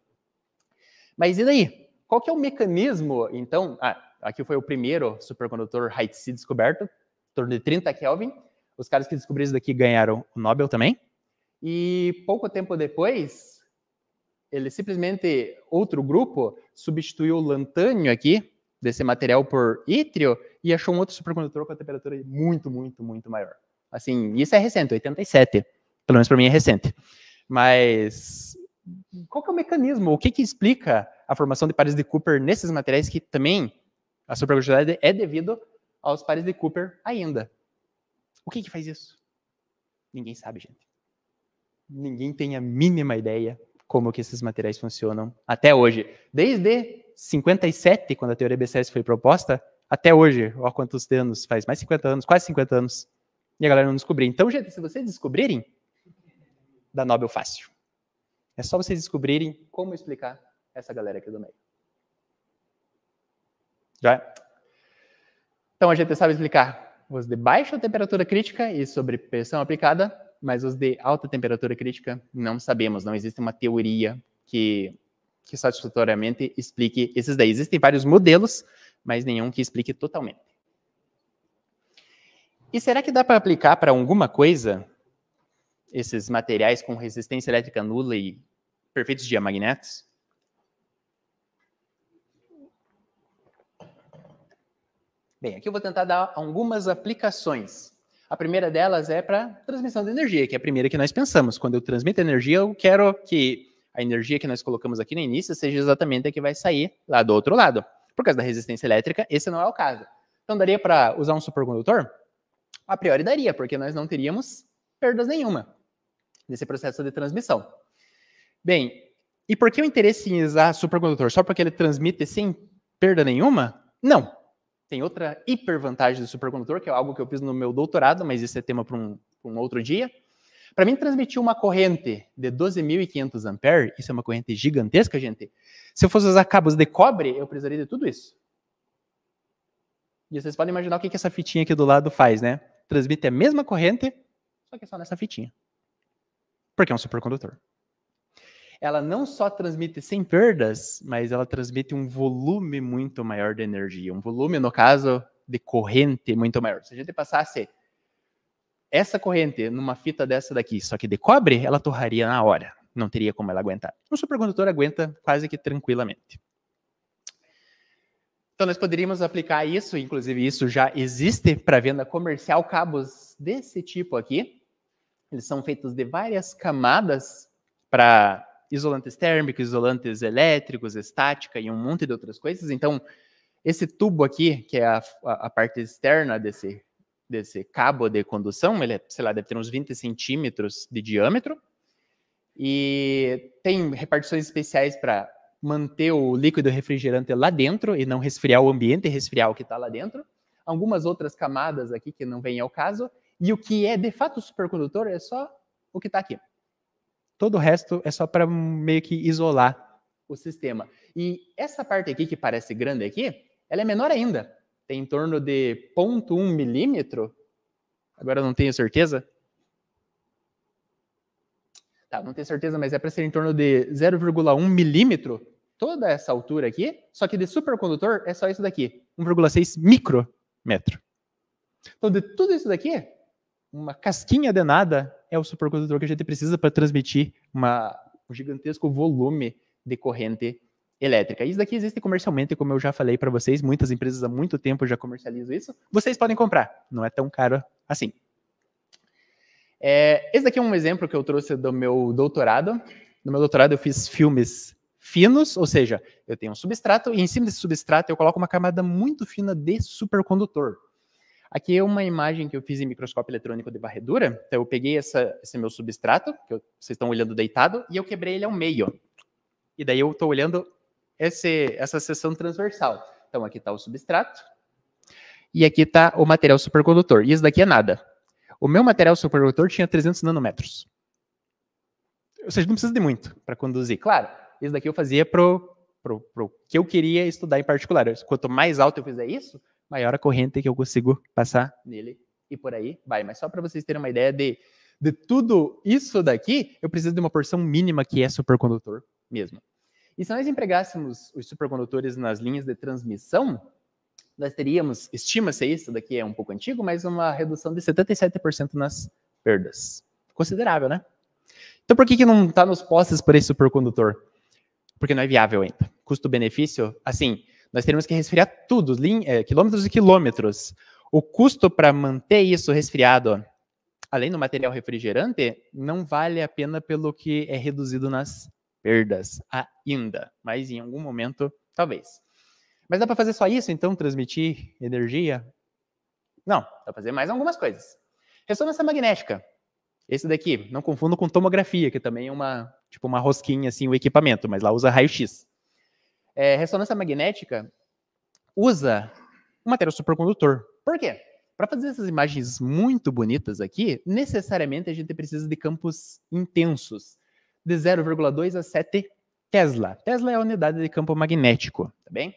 Mas e daí? Qual que é o mecanismo, então? Aqui foi o primeiro supercondutor high TC descoberto, em torno de 30 Kelvin. Os caras que descobriram isso daqui ganharam o Nobel também. E pouco tempo depois, outro grupo substituiu o lantânio aqui, desse material, por ítrio, e achou um outro supercondutor com a temperatura muito, muito, muito maior. Assim, isso é recente, 87. Pelo menos para mim é recente. Mas qual que é o mecanismo? O que explica a formação de pares de Cooper nesses materiais que também a supercondutividade é devido aos pares de Cooper ainda? O que faz isso? Ninguém sabe, gente. Ninguém tem a mínima ideia como que esses materiais funcionam até hoje. Desde 57, quando a teoria BCS foi proposta, até hoje, olha quantos anos faz, mais 50 anos, quase 50 anos, e a galera não descobriu. Então, gente, se vocês descobrirem, dá Nobel fácil. É só vocês descobrirem como explicar essa galera aqui do meio. Já? Então, a gente sabe explicar os de baixa temperatura crítica e sobre pressão aplicada, mas os de alta temperatura crítica não sabemos. Não existe uma teoria que satisfatoriamente explique esses daí. Existem vários modelos, mas nenhum que explique totalmente. E será que dá para aplicar para alguma coisa esses materiais com resistência elétrica nula e perfeitos diamagnetos? Bem, aqui eu vou tentar dar algumas aplicações. A primeira delas é para transmissão de energia, que é a primeira que nós pensamos. Quando eu transmito energia, eu quero que a energia que nós colocamos aqui no início seja exatamente a que vai sair lá do outro lado. Por causa da resistência elétrica, esse não é o caso. Então, daria para usar um supercondutor? A priori daria, porque nós não teríamos perdas nenhuma nesse processo de transmissão. Bem, e por que o interesse em usar supercondutor? Só porque ele transmite sem perda nenhuma? Não. Tem outra hipervantagem do supercondutor, que é algo que eu fiz no meu doutorado, mas isso é tema para um outro dia. Para mim, transmitir uma corrente de 12.500 amperes, isso é uma corrente gigantesca, gente. Se eu fosse usar cabos de cobre, eu precisaria de tudo isso. E vocês podem imaginar o que essa fitinha aqui do lado faz, né? Transmite a mesma corrente, só que é só nessa fitinha. Porque é um supercondutor. Ela não só transmite sem perdas, mas ela transmite um volume muito maior de energia. Um volume, no caso, de corrente muito maior. Se a gente passasse essa corrente numa fita dessa daqui, só que de cobre, ela torraria na hora. Não teria como ela aguentar. Um supercondutor aguenta quase que tranquilamente. Então, nós poderíamos aplicar isso, inclusive isso já existe para venda comercial, cabos desse tipo aqui. Eles são feitos de várias camadas para isolantes térmicos, isolantes elétricos, estática e um monte de outras coisas. Então, esse tubo aqui, que é a parte externa desse cabo de condução, ele, sei lá, deve ter uns 20 centímetros de diâmetro. E tem repartições especiais para manter o líquido refrigerante lá dentro e não resfriar o ambiente, resfriar o que está lá dentro. Algumas outras camadas aqui que não vêm ao caso. E o que é, de fato, supercondutor é só o que está aqui. Todo o resto é só para meio que isolar o sistema. E essa parte aqui, que parece grande aqui, ela é menor ainda. Tem em torno de 0,1 milímetro. Agora eu não tenho certeza. Tá, não tenho certeza, mas é para ser em torno de 0,1 milímetro. Toda essa altura aqui. Só que de supercondutor é só isso daqui. 1,6 micrômetro. Então, de tudo isso daqui, uma casquinha de nada é o supercondutor que a gente precisa para transmitir um gigantesco volume de corrente elétrica. Isso daqui existe comercialmente, como eu já falei para vocês, muitas empresas há muito tempo já comercializam isso. Vocês podem comprar, não é tão caro assim. Esse daqui é um exemplo que eu trouxe do meu doutorado. No meu doutorado eu fiz filmes finos, ou seja, eu tenho um substrato e em cima desse substrato eu coloco uma camada muito fina de supercondutor. Aqui é uma imagem que eu fiz em microscópio eletrônico de varredura. Então eu peguei esse meu substrato, que vocês estão olhando deitado, e eu quebrei ele ao meio. E daí eu estou olhando essa seção transversal. Então aqui está o substrato e aqui está o material supercondutor. E isso daqui é nada. O meu material supercondutor tinha 300 nanômetros. Ou seja, não precisa de muito para conduzir. Claro, isso daqui eu fazia pro que eu queria estudar em particular. Quanto mais alto eu fizer isso, maior a corrente que eu consigo passar nele e por aí vai. Mas só para vocês terem uma ideia de tudo isso daqui, eu preciso de uma porção mínima que é supercondutor mesmo. E se nós empregássemos os supercondutores nas linhas de transmissão, nós teríamos, estima-se isso, daqui é um pouco antigo, mas uma redução de 77% nas perdas. Considerável, né? Então por que não está nos postes por esse supercondutor? Porque não é viável ainda. Custo-benefício, assim, nós teríamos que resfriar tudo, quilômetros e quilômetros. O custo para manter isso resfriado, além do material refrigerante, não vale a pena pelo que é reduzido nas perdas ainda. Mas em algum momento, talvez. Mas dá para fazer só isso, então, transmitir energia? Não, dá para fazer mais algumas coisas. Ressonância magnética. Esse daqui, não confundo com tomografia, que também é uma rosquinha, assim, o equipamento, mas lá usa raio-x. Ressonância magnética usa um material supercondutor. Por quê? Para fazer essas imagens muito bonitas aqui, necessariamente a gente precisa de campos intensos, de 0,2 a 7 Tesla. Tesla é a unidade de campo magnético, tá bem?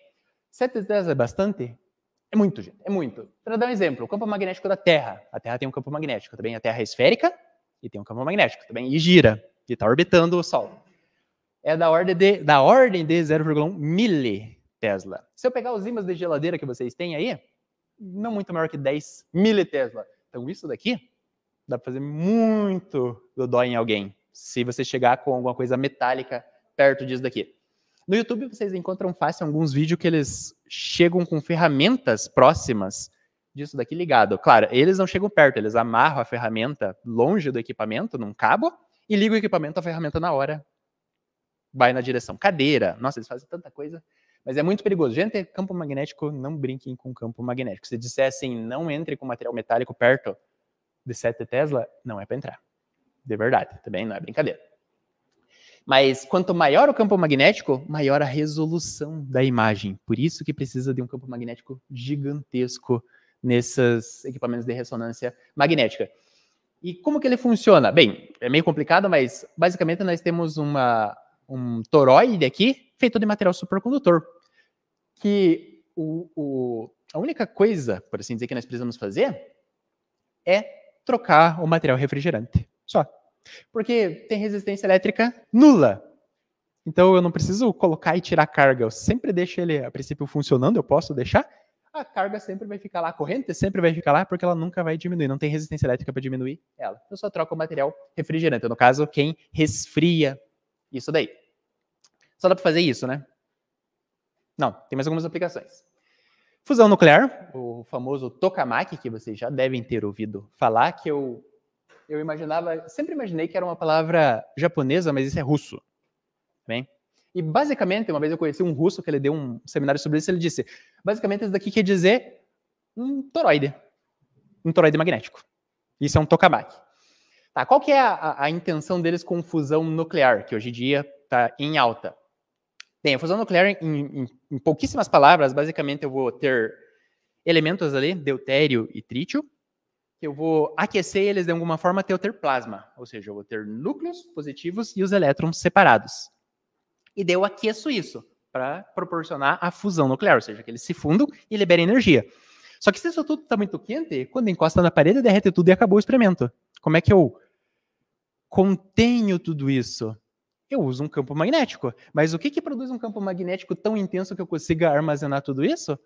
7 Tesla é bastante? É muito, gente, é muito. Para dar um exemplo, o campo magnético da Terra. A Terra tem um campo magnético, tá bem? A Terra é esférica e tem um campo magnético, tá bem? E gira, e está orbitando o Sol. É da ordem de 0,1 militesla. Se eu pegar os ímãs de geladeira que vocês têm aí, não muito maior que 10 militesla. Então isso daqui dá para fazer muito dodói em alguém, se você chegar com alguma coisa metálica perto disso daqui. No YouTube vocês encontram fácil alguns vídeos que eles chegam com ferramentas próximas disso daqui ligado. Claro, eles não chegam perto, eles amarram a ferramenta longe do equipamento, num cabo, e ligam o equipamento à ferramenta na hora. Vai na direção. Cadeira. Nossa, eles fazem tanta coisa. Mas é muito perigoso. Gente, campo magnético, não brinquem com campo magnético. Se disser assim, não entre com material metálico perto de 7 Tesla, não é para entrar. De verdade, também não é brincadeira. Mas quanto maior o campo magnético, maior a resolução da imagem. Por isso que precisa de um campo magnético gigantesco nesses equipamentos de ressonância magnética. E como que ele funciona? Bem, é meio complicado, mas basicamente nós temos um toroide aqui feito de material supercondutor. Que a única coisa, por assim dizer, que nós precisamos fazer é trocar o material refrigerante. Só. Porque tem resistência elétrica nula. Então eu não preciso colocar e tirar a carga. Eu sempre deixo ele, a princípio, funcionando. Eu posso deixar. A carga sempre vai ficar lá. A corrente sempre vai ficar lá porque ela nunca vai diminuir. Não tem resistência elétrica para diminuir ela. Eu só troco o material refrigerante. No caso, quem resfria isso daí. Só dá para fazer isso, né? Não, tem mais algumas aplicações. Fusão nuclear, o famoso tokamak, que vocês já devem ter ouvido falar, que eu sempre imaginei que era uma palavra japonesa, mas isso é russo. Bem? E basicamente, uma vez eu conheci um russo que ele deu um seminário sobre isso, ele disse, basicamente isso daqui quer dizer um toroide magnético. Isso é um tokamak. Tá, qual que é a intenção deles com fusão nuclear, que hoje em dia está em alta? Bem, a fusão nuclear, em pouquíssimas palavras, basicamente eu vou ter elementos ali, deutério e trítio, que eu vou aquecer eles de alguma forma até eu ter plasma. Ou seja, eu vou ter núcleos positivos e os elétrons separados. E daí eu aqueço isso para proporcionar a fusão nuclear, ou seja, que eles se fundam e liberem energia. Só que se isso tudo está muito quente, quando encosta na parede, derrete tudo e acabou o experimento. Como é que eu contenho tudo isso? Eu uso um campo magnético. Mas o que produz um campo magnético tão intenso que eu consiga armazenar tudo isso?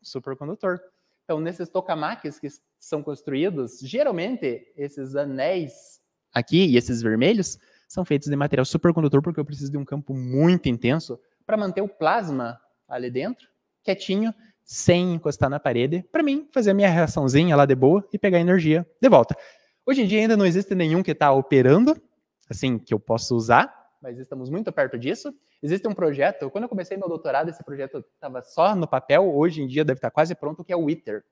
Supercondutor. Então, nesses tokamaks que são construídos, geralmente, esses anéis aqui e esses vermelhos são feitos de material supercondutor, porque eu preciso de um campo muito intenso para manter o plasma ali dentro, quietinho, sem encostar na parede, para mim fazer a minha reaçãozinha lá de boa e pegar energia de volta. Hoje em dia ainda não existe nenhum que está operando, assim, que eu possa usar, mas estamos muito perto disso. Existe um projeto, quando eu comecei meu doutorado, esse projeto estava só no papel, hoje em dia deve estar quase pronto, que é o ITER,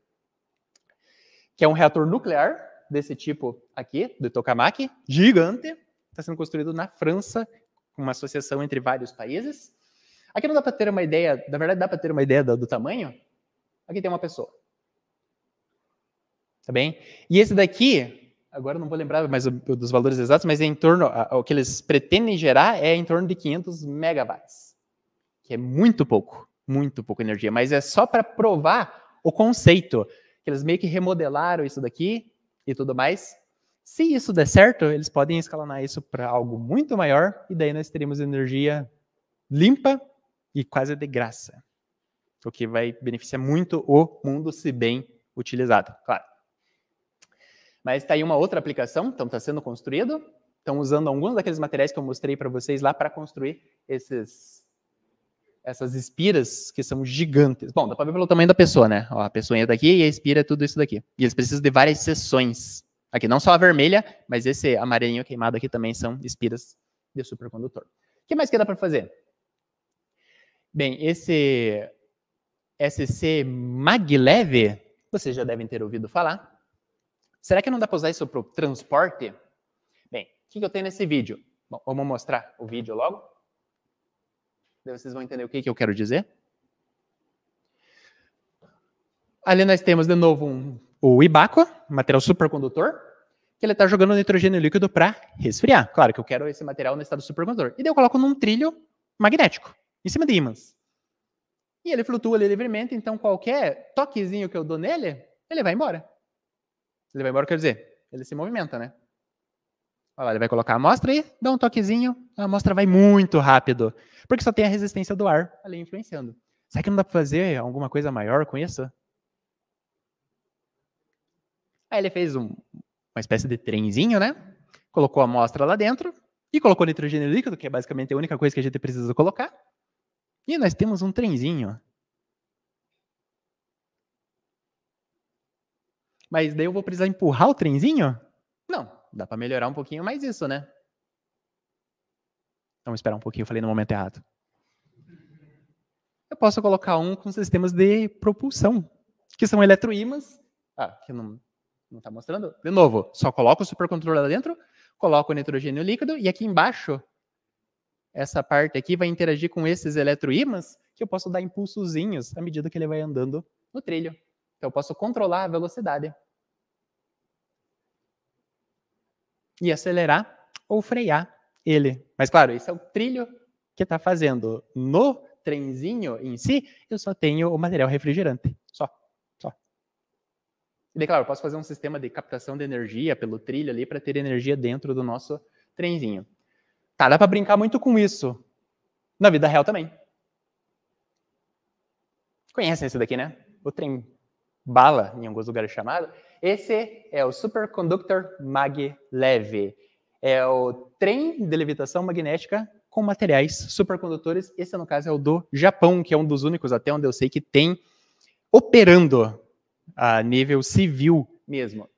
que é um reator nuclear desse tipo aqui, do Tokamak, gigante, está sendo construído na França, com uma associação entre vários países. Aqui não dá para ter uma ideia, na verdade dá para ter uma ideia do tamanho. Aqui tem uma pessoa. Tá bem? E esse daqui, agora eu não vou lembrar mais dos valores exatos, mas é em torno, o que eles pretendem gerar é em torno de 500 megawatts, que é muito pouca energia, mas é só para provar o conceito, que eles meio que remodelaram isso daqui e tudo mais. Se isso der certo, eles podem escalonar isso para algo muito maior, e daí nós teríamos energia limpa e quase de graça, o que vai beneficiar muito o mundo, se bem utilizado, claro. Mas está aí uma outra aplicação, então está sendo construído, estão usando alguns daqueles materiais que eu mostrei para vocês lá para construir essas espiras que são gigantes. Bom, dá para ver pelo tamanho da pessoa, né? Ó, a pessoinha daqui e a espira é tudo isso daqui. E eles precisam de várias seções. Aqui, não só a vermelha, mas esse amarelinho queimado aqui também são espiras de supercondutor. O que mais que dá para fazer? Bem, esse SC Maglev, vocês já devem ter ouvido falar. Será que não dá para usar isso para o transporte? Bem, o que eu tenho nesse vídeo? Bom, vamos mostrar o vídeo logo. Daí vocês vão entender o que eu quero dizer. Ali nós temos de novo o Ibaqua, material supercondutor, que ele está jogando nitrogênio líquido para resfriar. Claro que eu quero esse material no estado supercondutor. E daí eu coloco num trilho magnético, em cima de ímãs. E ele flutua ali livremente, então qualquer toquezinho que eu dou nele, ele vai embora. Ele vai embora, quer dizer, ele se movimenta, né? Olha lá, ele vai colocar a amostra e dá um toquezinho, a amostra vai muito rápido, porque só tem a resistência do ar ali influenciando. Será que não dá para fazer alguma coisa maior com isso? Aí ele fez uma espécie de trenzinho, né? Colocou a amostra lá dentro e colocou nitrogênio líquido, que é basicamente a única coisa que a gente precisa colocar. E nós temos um trenzinho. Mas daí eu vou precisar empurrar o trenzinho? Não, dá para melhorar um pouquinho mais isso, né? Vamos esperar um pouquinho, eu falei no momento errado. Eu posso colocar um com sistemas de propulsão, que são eletroímãs. Que não está mostrando. De novo, só coloco o supercondutor lá dentro, coloco o nitrogênio líquido, e aqui embaixo, essa parte aqui vai interagir com esses eletroímãs, que eu posso dar impulsozinhos à medida que ele vai andando no trilho. Então eu posso controlar a velocidade. E acelerar ou frear ele. Mas claro, esse é o trilho que está fazendo. No trenzinho em si, eu só tenho o material refrigerante. Só. E daí, claro, eu posso fazer um sistema de captação de energia pelo trilho ali para ter energia dentro do nosso trenzinho. Tá, dá para brincar muito com isso. Na vida real também. Conhecem esse daqui, né? O trem bala, em alguns lugares chamado. Esse é o Superconductor Maglev. É o trem de levitação magnética com materiais supercondutores. Esse, no caso, é o do Japão, que é um dos únicos, até onde eu sei, que tem operando a nível civil mesmo.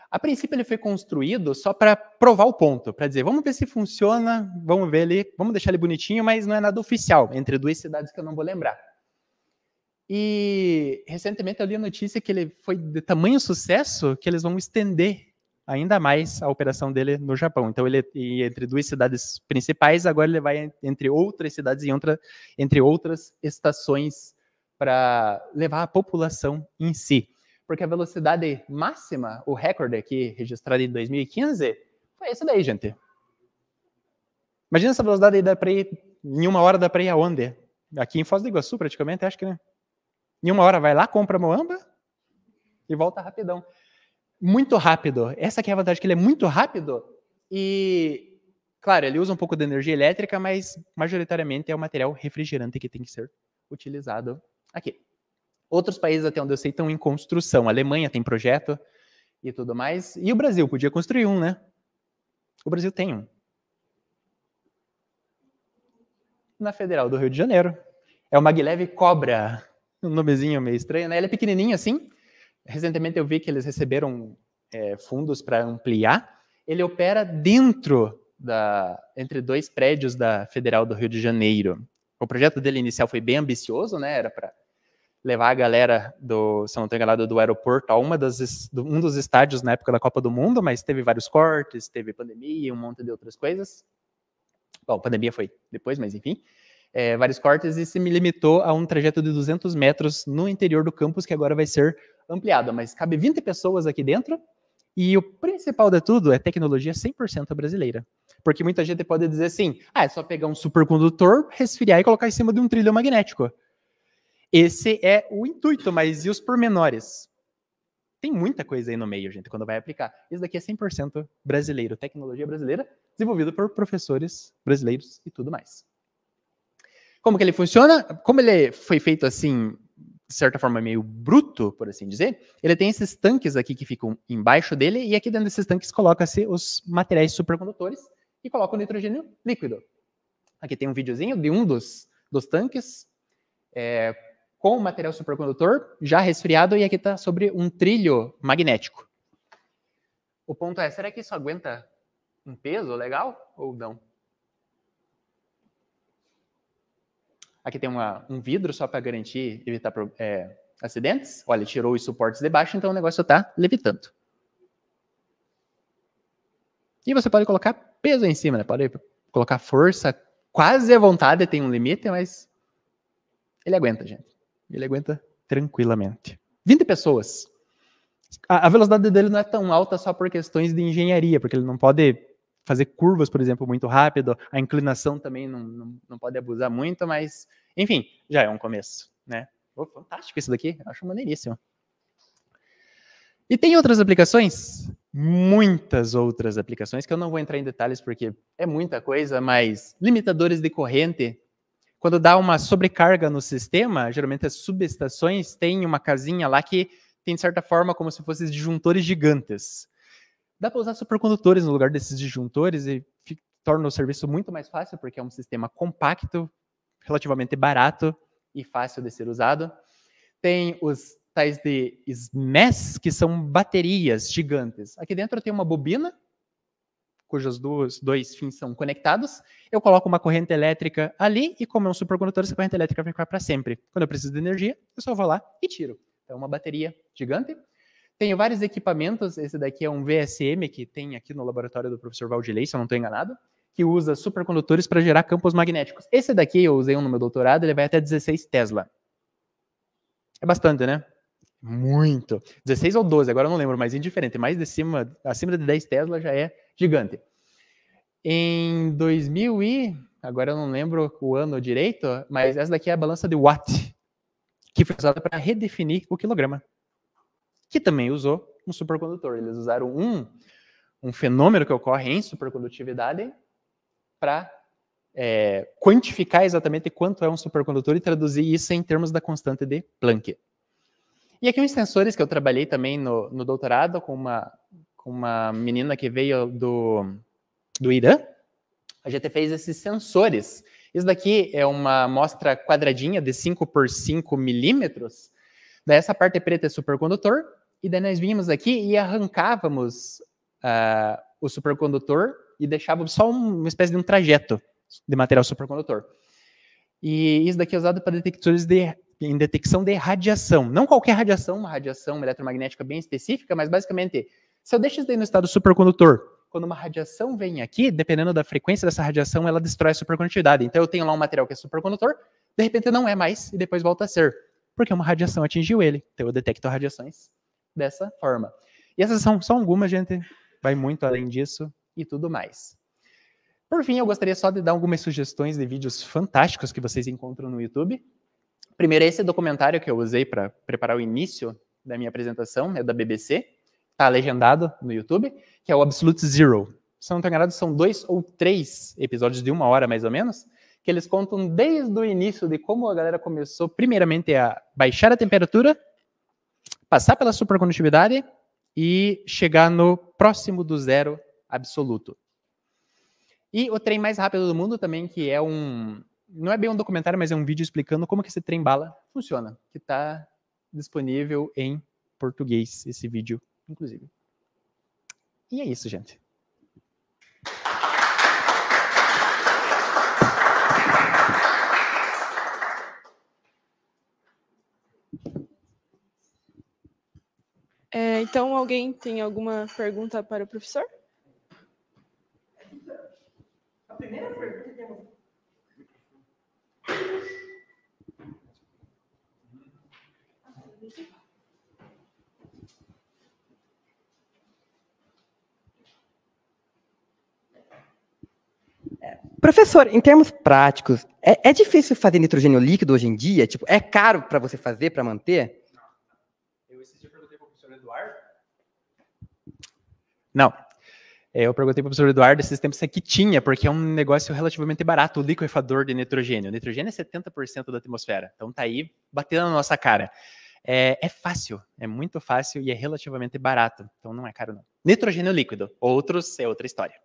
A princípio, ele foi construído só para provar o ponto, para dizer, vamos ver se funciona, vamos ver ali, vamos deixar ele bonitinho, mas não é nada oficial, entre duas cidades que eu não vou lembrar. E recentemente eu li a notícia que ele foi de tamanho sucesso que eles vão estender ainda mais a operação dele no Japão. Então ele entre duas cidades principais, agora ele vai entre outras cidades e entre outras estações para levar a população em si. Porque a velocidade máxima, o recorde aqui registrado em 2015, foi esse daí, gente. Imagina essa velocidade aí, dá para ir, em uma hora dá para ir aonde? Aqui em Foz do Iguaçu, praticamente, acho que, né? Em uma hora vai lá, compra moamba e volta rapidão. Muito rápido. Essa aqui é a vantagem, que ele é muito rápido e, claro, ele usa um pouco de energia elétrica, mas majoritariamente é o material refrigerante que tem que ser utilizado aqui. Outros países, até onde eu sei, estão em construção. A Alemanha tem projeto e tudo mais. E o Brasil podia construir um, né? O Brasil tem um. Na Federal do Rio de Janeiro. É o Maglev Cobra. Um nomezinho meio estranho, né? Ele é pequenininho assim. Recentemente eu vi que eles receberam fundos para ampliar. Ele opera dentro entre 2 prédios da Federal do Rio de Janeiro. O projeto dele inicial foi bem ambicioso, né? Era para levar a galera se não estou enganado, do aeroporto a um dos estádios na época da Copa do Mundo, mas teve vários cortes, teve pandemia, um monte de outras coisas. Bom, pandemia foi depois, mas enfim. Vários cortes e se me limitou a um trajeto de 200 metros no interior do campus, que agora vai ser ampliado. Mas cabe 20 pessoas aqui dentro e o principal de tudo é tecnologia 100% brasileira. Porque muita gente pode dizer assim, é só pegar um supercondutor, resfriar e colocar em cima de um trilho magnético. Esse é o intuito, mas e os pormenores? Tem muita coisa aí no meio, gente, quando vai aplicar. Isso daqui é 100% brasileiro, tecnologia brasileira, desenvolvido por professores brasileiros e tudo mais. Como que ele funciona? Como ele foi feito assim, de certa forma meio bruto, por assim dizer, ele tem esses tanques aqui que ficam embaixo dele e aqui dentro desses tanques coloca-se os materiais supercondutores e coloca o nitrogênio líquido. Aqui tem um videozinho de um dos tanques com o material supercondutor já resfriado e aqui está sobre um trilho magnético. O ponto é, será que isso aguenta um peso legal ou não? Aqui tem um vidro só para garantir, evitar acidentes. Olha, tirou os suportes de baixo, então o negócio está levitando. E você pode colocar peso em cima, né? Pode colocar força quase à vontade, tem um limite, mas ele aguenta, gente. Ele aguenta tranquilamente. 20 pessoas. A velocidade dele não é tão alta só por questões de engenharia, porque ele não pode fazer curvas, por exemplo, muito rápido. A inclinação também não pode abusar muito, mas, enfim, já é um começo, né? Oh, fantástico isso daqui, acho maneiríssimo. E tem outras aplicações? Muitas outras aplicações, que eu não vou entrar em detalhes porque é muita coisa, mas limitadores de corrente. Quando dá uma sobrecarga no sistema, geralmente as subestações têm uma casinha lá que tem, de certa forma, como se fossem disjuntores gigantes. Dá para usar supercondutores no lugar desses disjuntores e torna o serviço muito mais fácil, porque é um sistema compacto, relativamente barato e fácil de ser usado. Tem os tais de SMES, que são baterias gigantes. Aqui dentro tem uma bobina, cujos dois fins são conectados. Eu coloco uma corrente elétrica ali e, como é um supercondutor, essa corrente elétrica vai ficar para sempre. Quando eu preciso de energia, eu só vou lá e tiro. Então, é uma bateria gigante. Tenho vários equipamentos. Esse daqui é um VSM que tem aqui no laboratório do professor Valdilei, se eu não estou enganado, que usa supercondutores para gerar campos magnéticos. Esse daqui eu usei um no meu doutorado, ele vai até 16 Tesla. É bastante, né? Muito. 16 ou 12, agora eu não lembro, mas indiferente. Mais acima de 10 Tesla já é gigante. Em 2000 agora eu não lembro o ano direito, mas essa daqui é a balança de Watt, que foi usada para redefinir o quilograma, que também usou um supercondutor. Eles usaram um fenômeno que ocorre em supercondutividade para quantificar exatamente quanto é um supercondutor e traduzir isso em termos da constante de Planck. E aqui uns sensores que eu trabalhei também no doutorado com uma menina que veio do Irã. A gente fez esses sensores. Isso daqui é uma amostra quadradinha de 5 por 5 milímetros. Daí essa parte preta é supercondutor. E daí nós vínhamos aqui e arrancávamos o supercondutor e deixávamos só uma espécie de um trajeto de material supercondutor. E isso daqui é usado para detectores em detecção de radiação. Não qualquer radiação, uma radiação eletromagnética bem específica, mas basicamente, se eu deixo isso daí no estado supercondutor, quando uma radiação vem aqui, dependendo da frequência dessa radiação, ela destrói a supercondutividade. Então eu tenho lá um material que é supercondutor, de repente não é mais e depois volta a ser, porque uma radiação atingiu ele. Então eu detecto radiações dessa forma. E essas são só algumas, gente, vai muito além disso e tudo mais. Por fim, eu gostaria só de dar algumas sugestões de vídeos fantásticos que vocês encontram no YouTube. Primeiro, esse documentário que eu usei para preparar o início da minha apresentação, é da BBC, está legendado no YouTube, que é o Absolute Zero. Se não estou enganado, são 2 ou 3 episódios de 1 hora, mais ou menos, que eles contam desde o início de como a galera começou, primeiramente, a baixar a temperatura, passar pela supercondutividade e chegar no próximo do zero absoluto. E o trem mais rápido do mundo também, que é não é bem um documentário, mas é um vídeo explicando como que esse trem-bala funciona, que está disponível em português, esse vídeo, inclusive. E é isso, gente. Então, alguém tem alguma pergunta para o professor? A primeira pergunta Professor, em termos práticos, é difícil fazer nitrogênio líquido hoje em dia? Tipo, é caro para você fazer, para manter? Esse dia eu perguntei para o professor Eduardo. Não. Eu perguntei para o professor Eduardo esses tempos se aqui tinha, porque é um negócio relativamente barato, o liquefador de nitrogênio. O nitrogênio é 70% da atmosfera, então tá aí batendo na nossa cara. É fácil, é muito fácil e é relativamente barato, então não é caro não. Nitrogênio líquido, outros é outra história.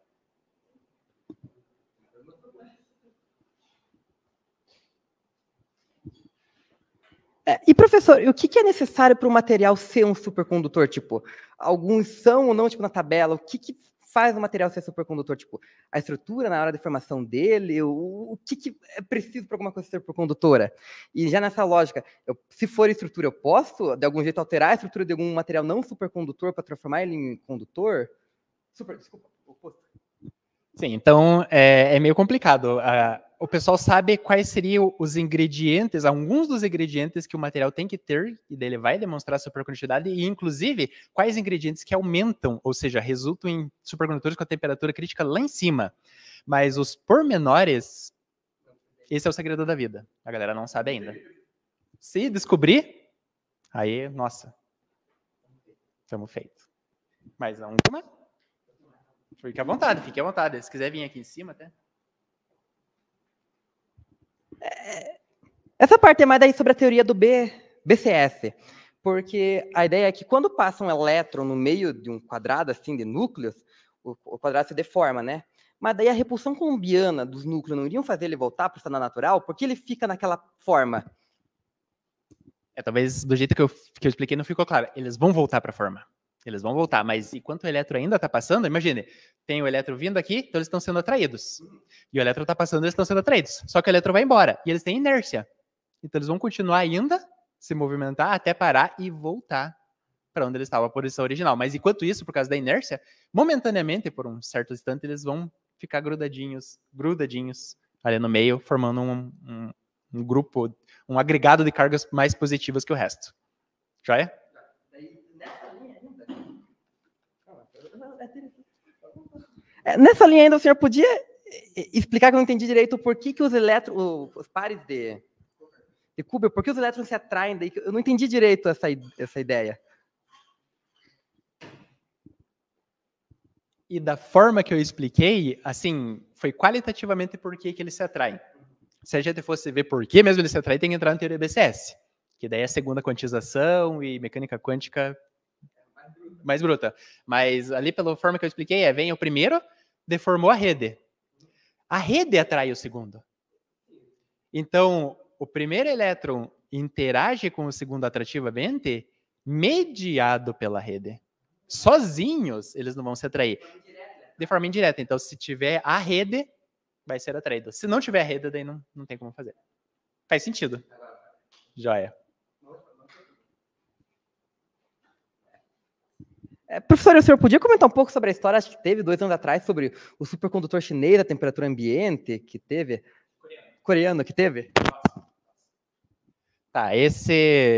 E, professor, o que é necessário para o material ser um supercondutor? Tipo, alguns são ou não, tipo, na tabela? O que faz o material ser supercondutor? Tipo, a estrutura na hora de formação dele? O que é preciso para alguma coisa ser supercondutora? E já nessa lógica, se for estrutura, eu posso, de algum jeito, alterar a estrutura de algum material não supercondutor para transformar ele em condutor? Desculpa, oposto. Sim, então é meio complicado. O pessoal sabe quais seriam os ingredientes, alguns dos ingredientes que o material tem que ter, e daí ele vai demonstrar supercondutividade, e inclusive quais ingredientes que aumentam, ou seja, resultam em supercondutores com a temperatura crítica lá em cima. Mas os pormenores, esse é o segredo da vida. A galera não sabe ainda. Se descobrir, aí, nossa, estamos feitos. Mais uma? Fique à vontade, fique à vontade. Se quiser vir aqui em cima, até. Essa parte é mais daí sobre a teoria do BCS, porque a ideia é que quando passa um elétron no meio de um quadrado assim de núcleos, o quadrado se deforma, né? Mas daí a repulsão colombiana dos núcleos não iriam fazer ele voltar para o estado natural, porque ele fica naquela forma. Talvez do jeito que eu expliquei não ficou claro. Eles vão voltar para a forma. Eles vão voltar, mas enquanto o elétron ainda está passando, imagine, tem o elétron vindo aqui, então eles estão sendo atraídos. E o elétron está passando, eles estão sendo atraídos. Só que o elétron vai embora, e eles têm inércia. Então eles vão continuar ainda, se movimentar até parar e voltar para onde eles estavam, a posição original. Mas enquanto isso, por causa da inércia, momentaneamente, por um certo instante, eles vão ficar grudadinhos ali no meio, formando um grupo, um agregado de cargas mais positivas que o resto. Joia? Nessa linha ainda, o senhor podia explicar, que eu não entendi direito, por que os elétrons, os pares de Kuber, por que os elétrons se atraem daí? Eu não entendi direito essa ideia. E da forma que eu expliquei, assim, foi qualitativamente por que eles se atraem. Se a gente fosse ver por que mesmo eles se atraem, tem que entrar na teoria BCS, que daí é a segunda quantização e mecânica quântica mais bruta. Mas ali, pela forma que eu expliquei, vem o primeiro, deformou a rede. A rede atrai o segundo. Então, o primeiro elétron interage com o segundo atrativamente, mediado pela rede. Sozinhos, eles não vão se atrair. De forma indireta. Então, se tiver a rede, vai ser atraído. Se não tiver a rede, daí não tem como fazer. Faz sentido. Joia. Professor, o senhor podia comentar um pouco sobre a história, acho que teve 2 anos atrás, sobre o supercondutor chinês, a temperatura ambiente, que teve? Coreano, que teve? Tá, esse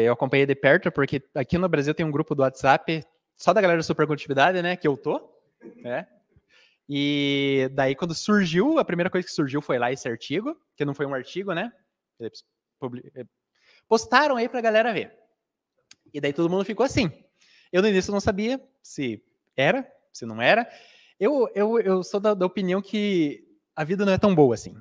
eu acompanhei de perto, porque aqui no Brasil tem um grupo do WhatsApp só da galera da supercondutividade, né, que eu tô, né? E daí, quando surgiu, a primeira coisa que surgiu foi lá esse artigo, que não foi um artigo, né? Postaram aí pra galera ver. E daí todo mundo ficou assim. Eu no início não sabia se era, se não era. Eu sou da opinião que a vida não é tão boa assim.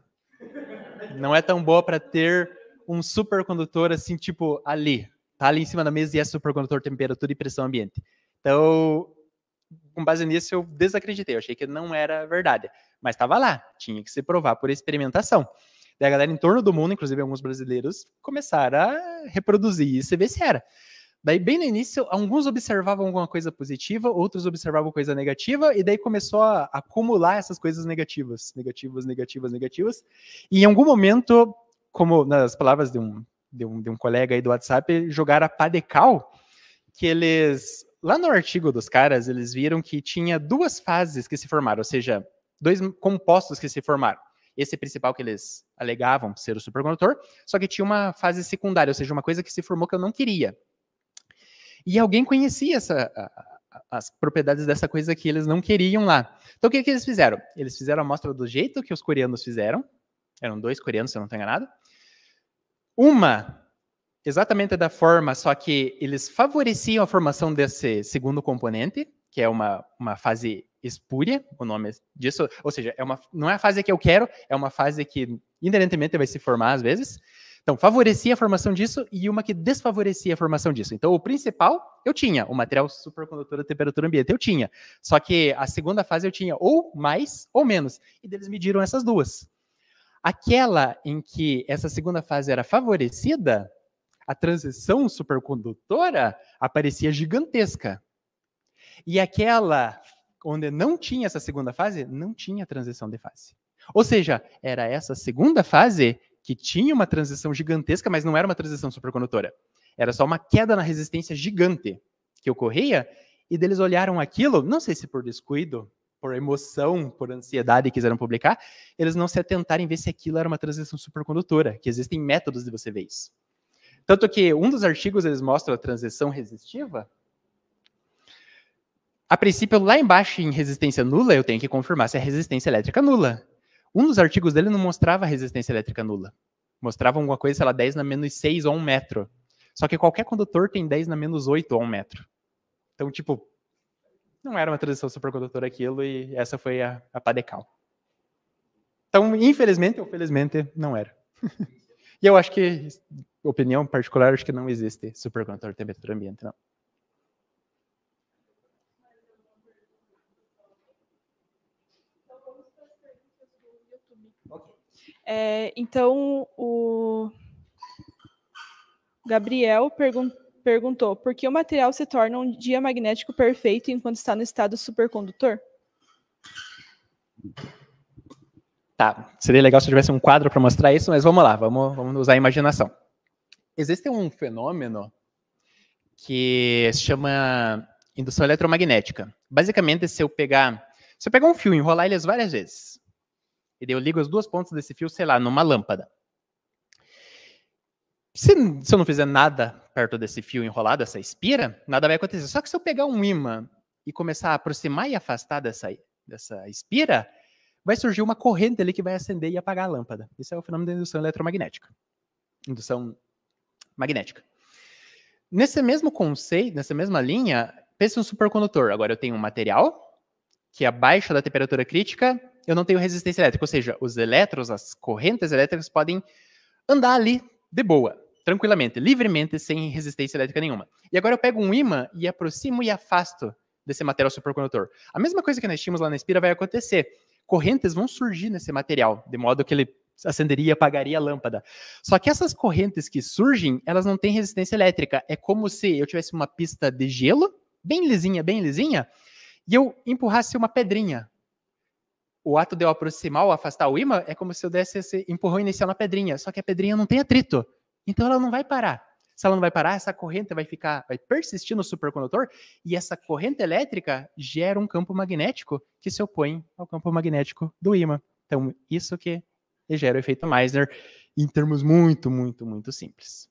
Não é tão boa para ter um supercondutor assim, tipo, ali. Tá ali em cima da mesa e é supercondutor, temperatura e pressão ambiente. Então, com base nisso, eu desacreditei. Eu achei que não era verdade. Mas estava lá, tinha que se provar por experimentação. Daí a galera em torno do mundo, inclusive alguns brasileiros, começaram a reproduzir isso e ver se era. Daí, bem no início, alguns observavam alguma coisa positiva, outros observavam coisa negativa, e daí começou a acumular essas coisas negativas. E em algum momento, como nas palavras de um colega aí do WhatsApp, jogaram a pá de cal, que eles, lá no artigo dos caras, eles viram que tinha 2 fases que se formaram, ou seja, 2 compostos que se formaram. Esse principal que eles alegavam ser o supercondutor, só que tinha uma fase secundária, ou seja, uma coisa que se formou que eu não queria. E alguém conhecia as propriedades dessa coisa que eles não queriam lá. Então, o que eles fizeram? Eles fizeram a amostra do jeito que os coreanos fizeram. Eram 2 coreanos, se eu não estou enganado. Uma, exatamente da forma, só que eles favoreciam a formação desse segundo componente, que é uma fase espúria, o nome disso. Ou seja, não é a fase que eu quero, é uma fase que inerentemente vai se formar às vezes. Então, favorecia a formação disso e uma que desfavorecia a formação disso. Então, o principal, eu tinha. O material supercondutor à temperatura ambiente, eu tinha. Só que a segunda fase eu tinha ou mais ou menos. E eles mediram essas 2. Aquela em que essa segunda fase era favorecida, a transição supercondutora aparecia gigantesca. E aquela onde não tinha essa segunda fase, não tinha transição de fase. Ou seja, era essa segunda fase que tinha uma transição gigantesca, mas não era uma transição supercondutora. Era só uma queda na resistência gigante que ocorria, e deles olharam aquilo, não sei se por descuido, por emoção, por ansiedade e quiseram publicar, eles não se atentaram em ver se aquilo era uma transição supercondutora, que existem métodos de você ver isso. Tanto que um dos artigos eles mostram a transição resistiva. A princípio, lá embaixo em resistência nula, eu tenho que confirmar se é resistência elétrica nula. Um dos artigos dele não mostrava resistência elétrica nula. Mostrava alguma coisa, sei lá, 10 na menos 6 ou 1 metro. Só que qualquer condutor tem 10 na menos 8 ou 1 metro. Então, tipo, não era uma transição supercondutora aquilo, e essa foi a pá de cal. Então, infelizmente ou felizmente, não era. E eu acho que, opinião particular, acho que não existe supercondutor de temperatura ambiente, não. Então, o Gabriel perguntou: por que o material se torna um diamagnético perfeito enquanto está no estado supercondutor? Tá, seria legal se eu tivesse um quadro para mostrar isso, mas vamos lá, vamos usar a imaginação. Existe um fenômeno que se chama indução eletromagnética. Basicamente, se eu pegar um fio e enrolar ele várias vezes, e daí eu ligo as 2 pontas desse fio, sei lá, numa lâmpada. Se eu não fizer nada perto desse fio enrolado, essa espira, nada vai acontecer. Só que se eu pegar um ímã e começar a aproximar e afastar dessa espira, vai surgir uma corrente ali que vai acender e apagar a lâmpada. Isso é o fenômeno da indução eletromagnética. Indução magnética. Nesse mesmo conceito, nessa mesma linha, pense um supercondutor. Agora eu tenho um material que abaixo da temperatura crítica eu não tenho resistência elétrica, ou seja, os elétrons, as correntes elétricas podem andar ali de boa, tranquilamente, livremente, sem resistência elétrica nenhuma. E agora eu pego um ímã e aproximo e afasto desse material supercondutor. A mesma coisa que nós tínhamos lá na espira vai acontecer. Correntes vão surgir nesse material, de modo que ele acenderia e apagaria a lâmpada. Só que essas correntes que surgem, elas não têm resistência elétrica. É como se eu tivesse uma pista de gelo, bem lisinha, e eu empurrasse uma pedrinha. O ato de eu aproximar ou afastar o ímã é como se eu desse esse empurrão inicial na pedrinha, só que a pedrinha não tem atrito, então ela não vai parar. Se ela não vai parar, essa corrente vai persistir no supercondutor, e essa corrente elétrica gera um campo magnético que se opõe ao campo magnético do ímã. Então, isso que gera o efeito Meissner em termos muito, muito, muito simples.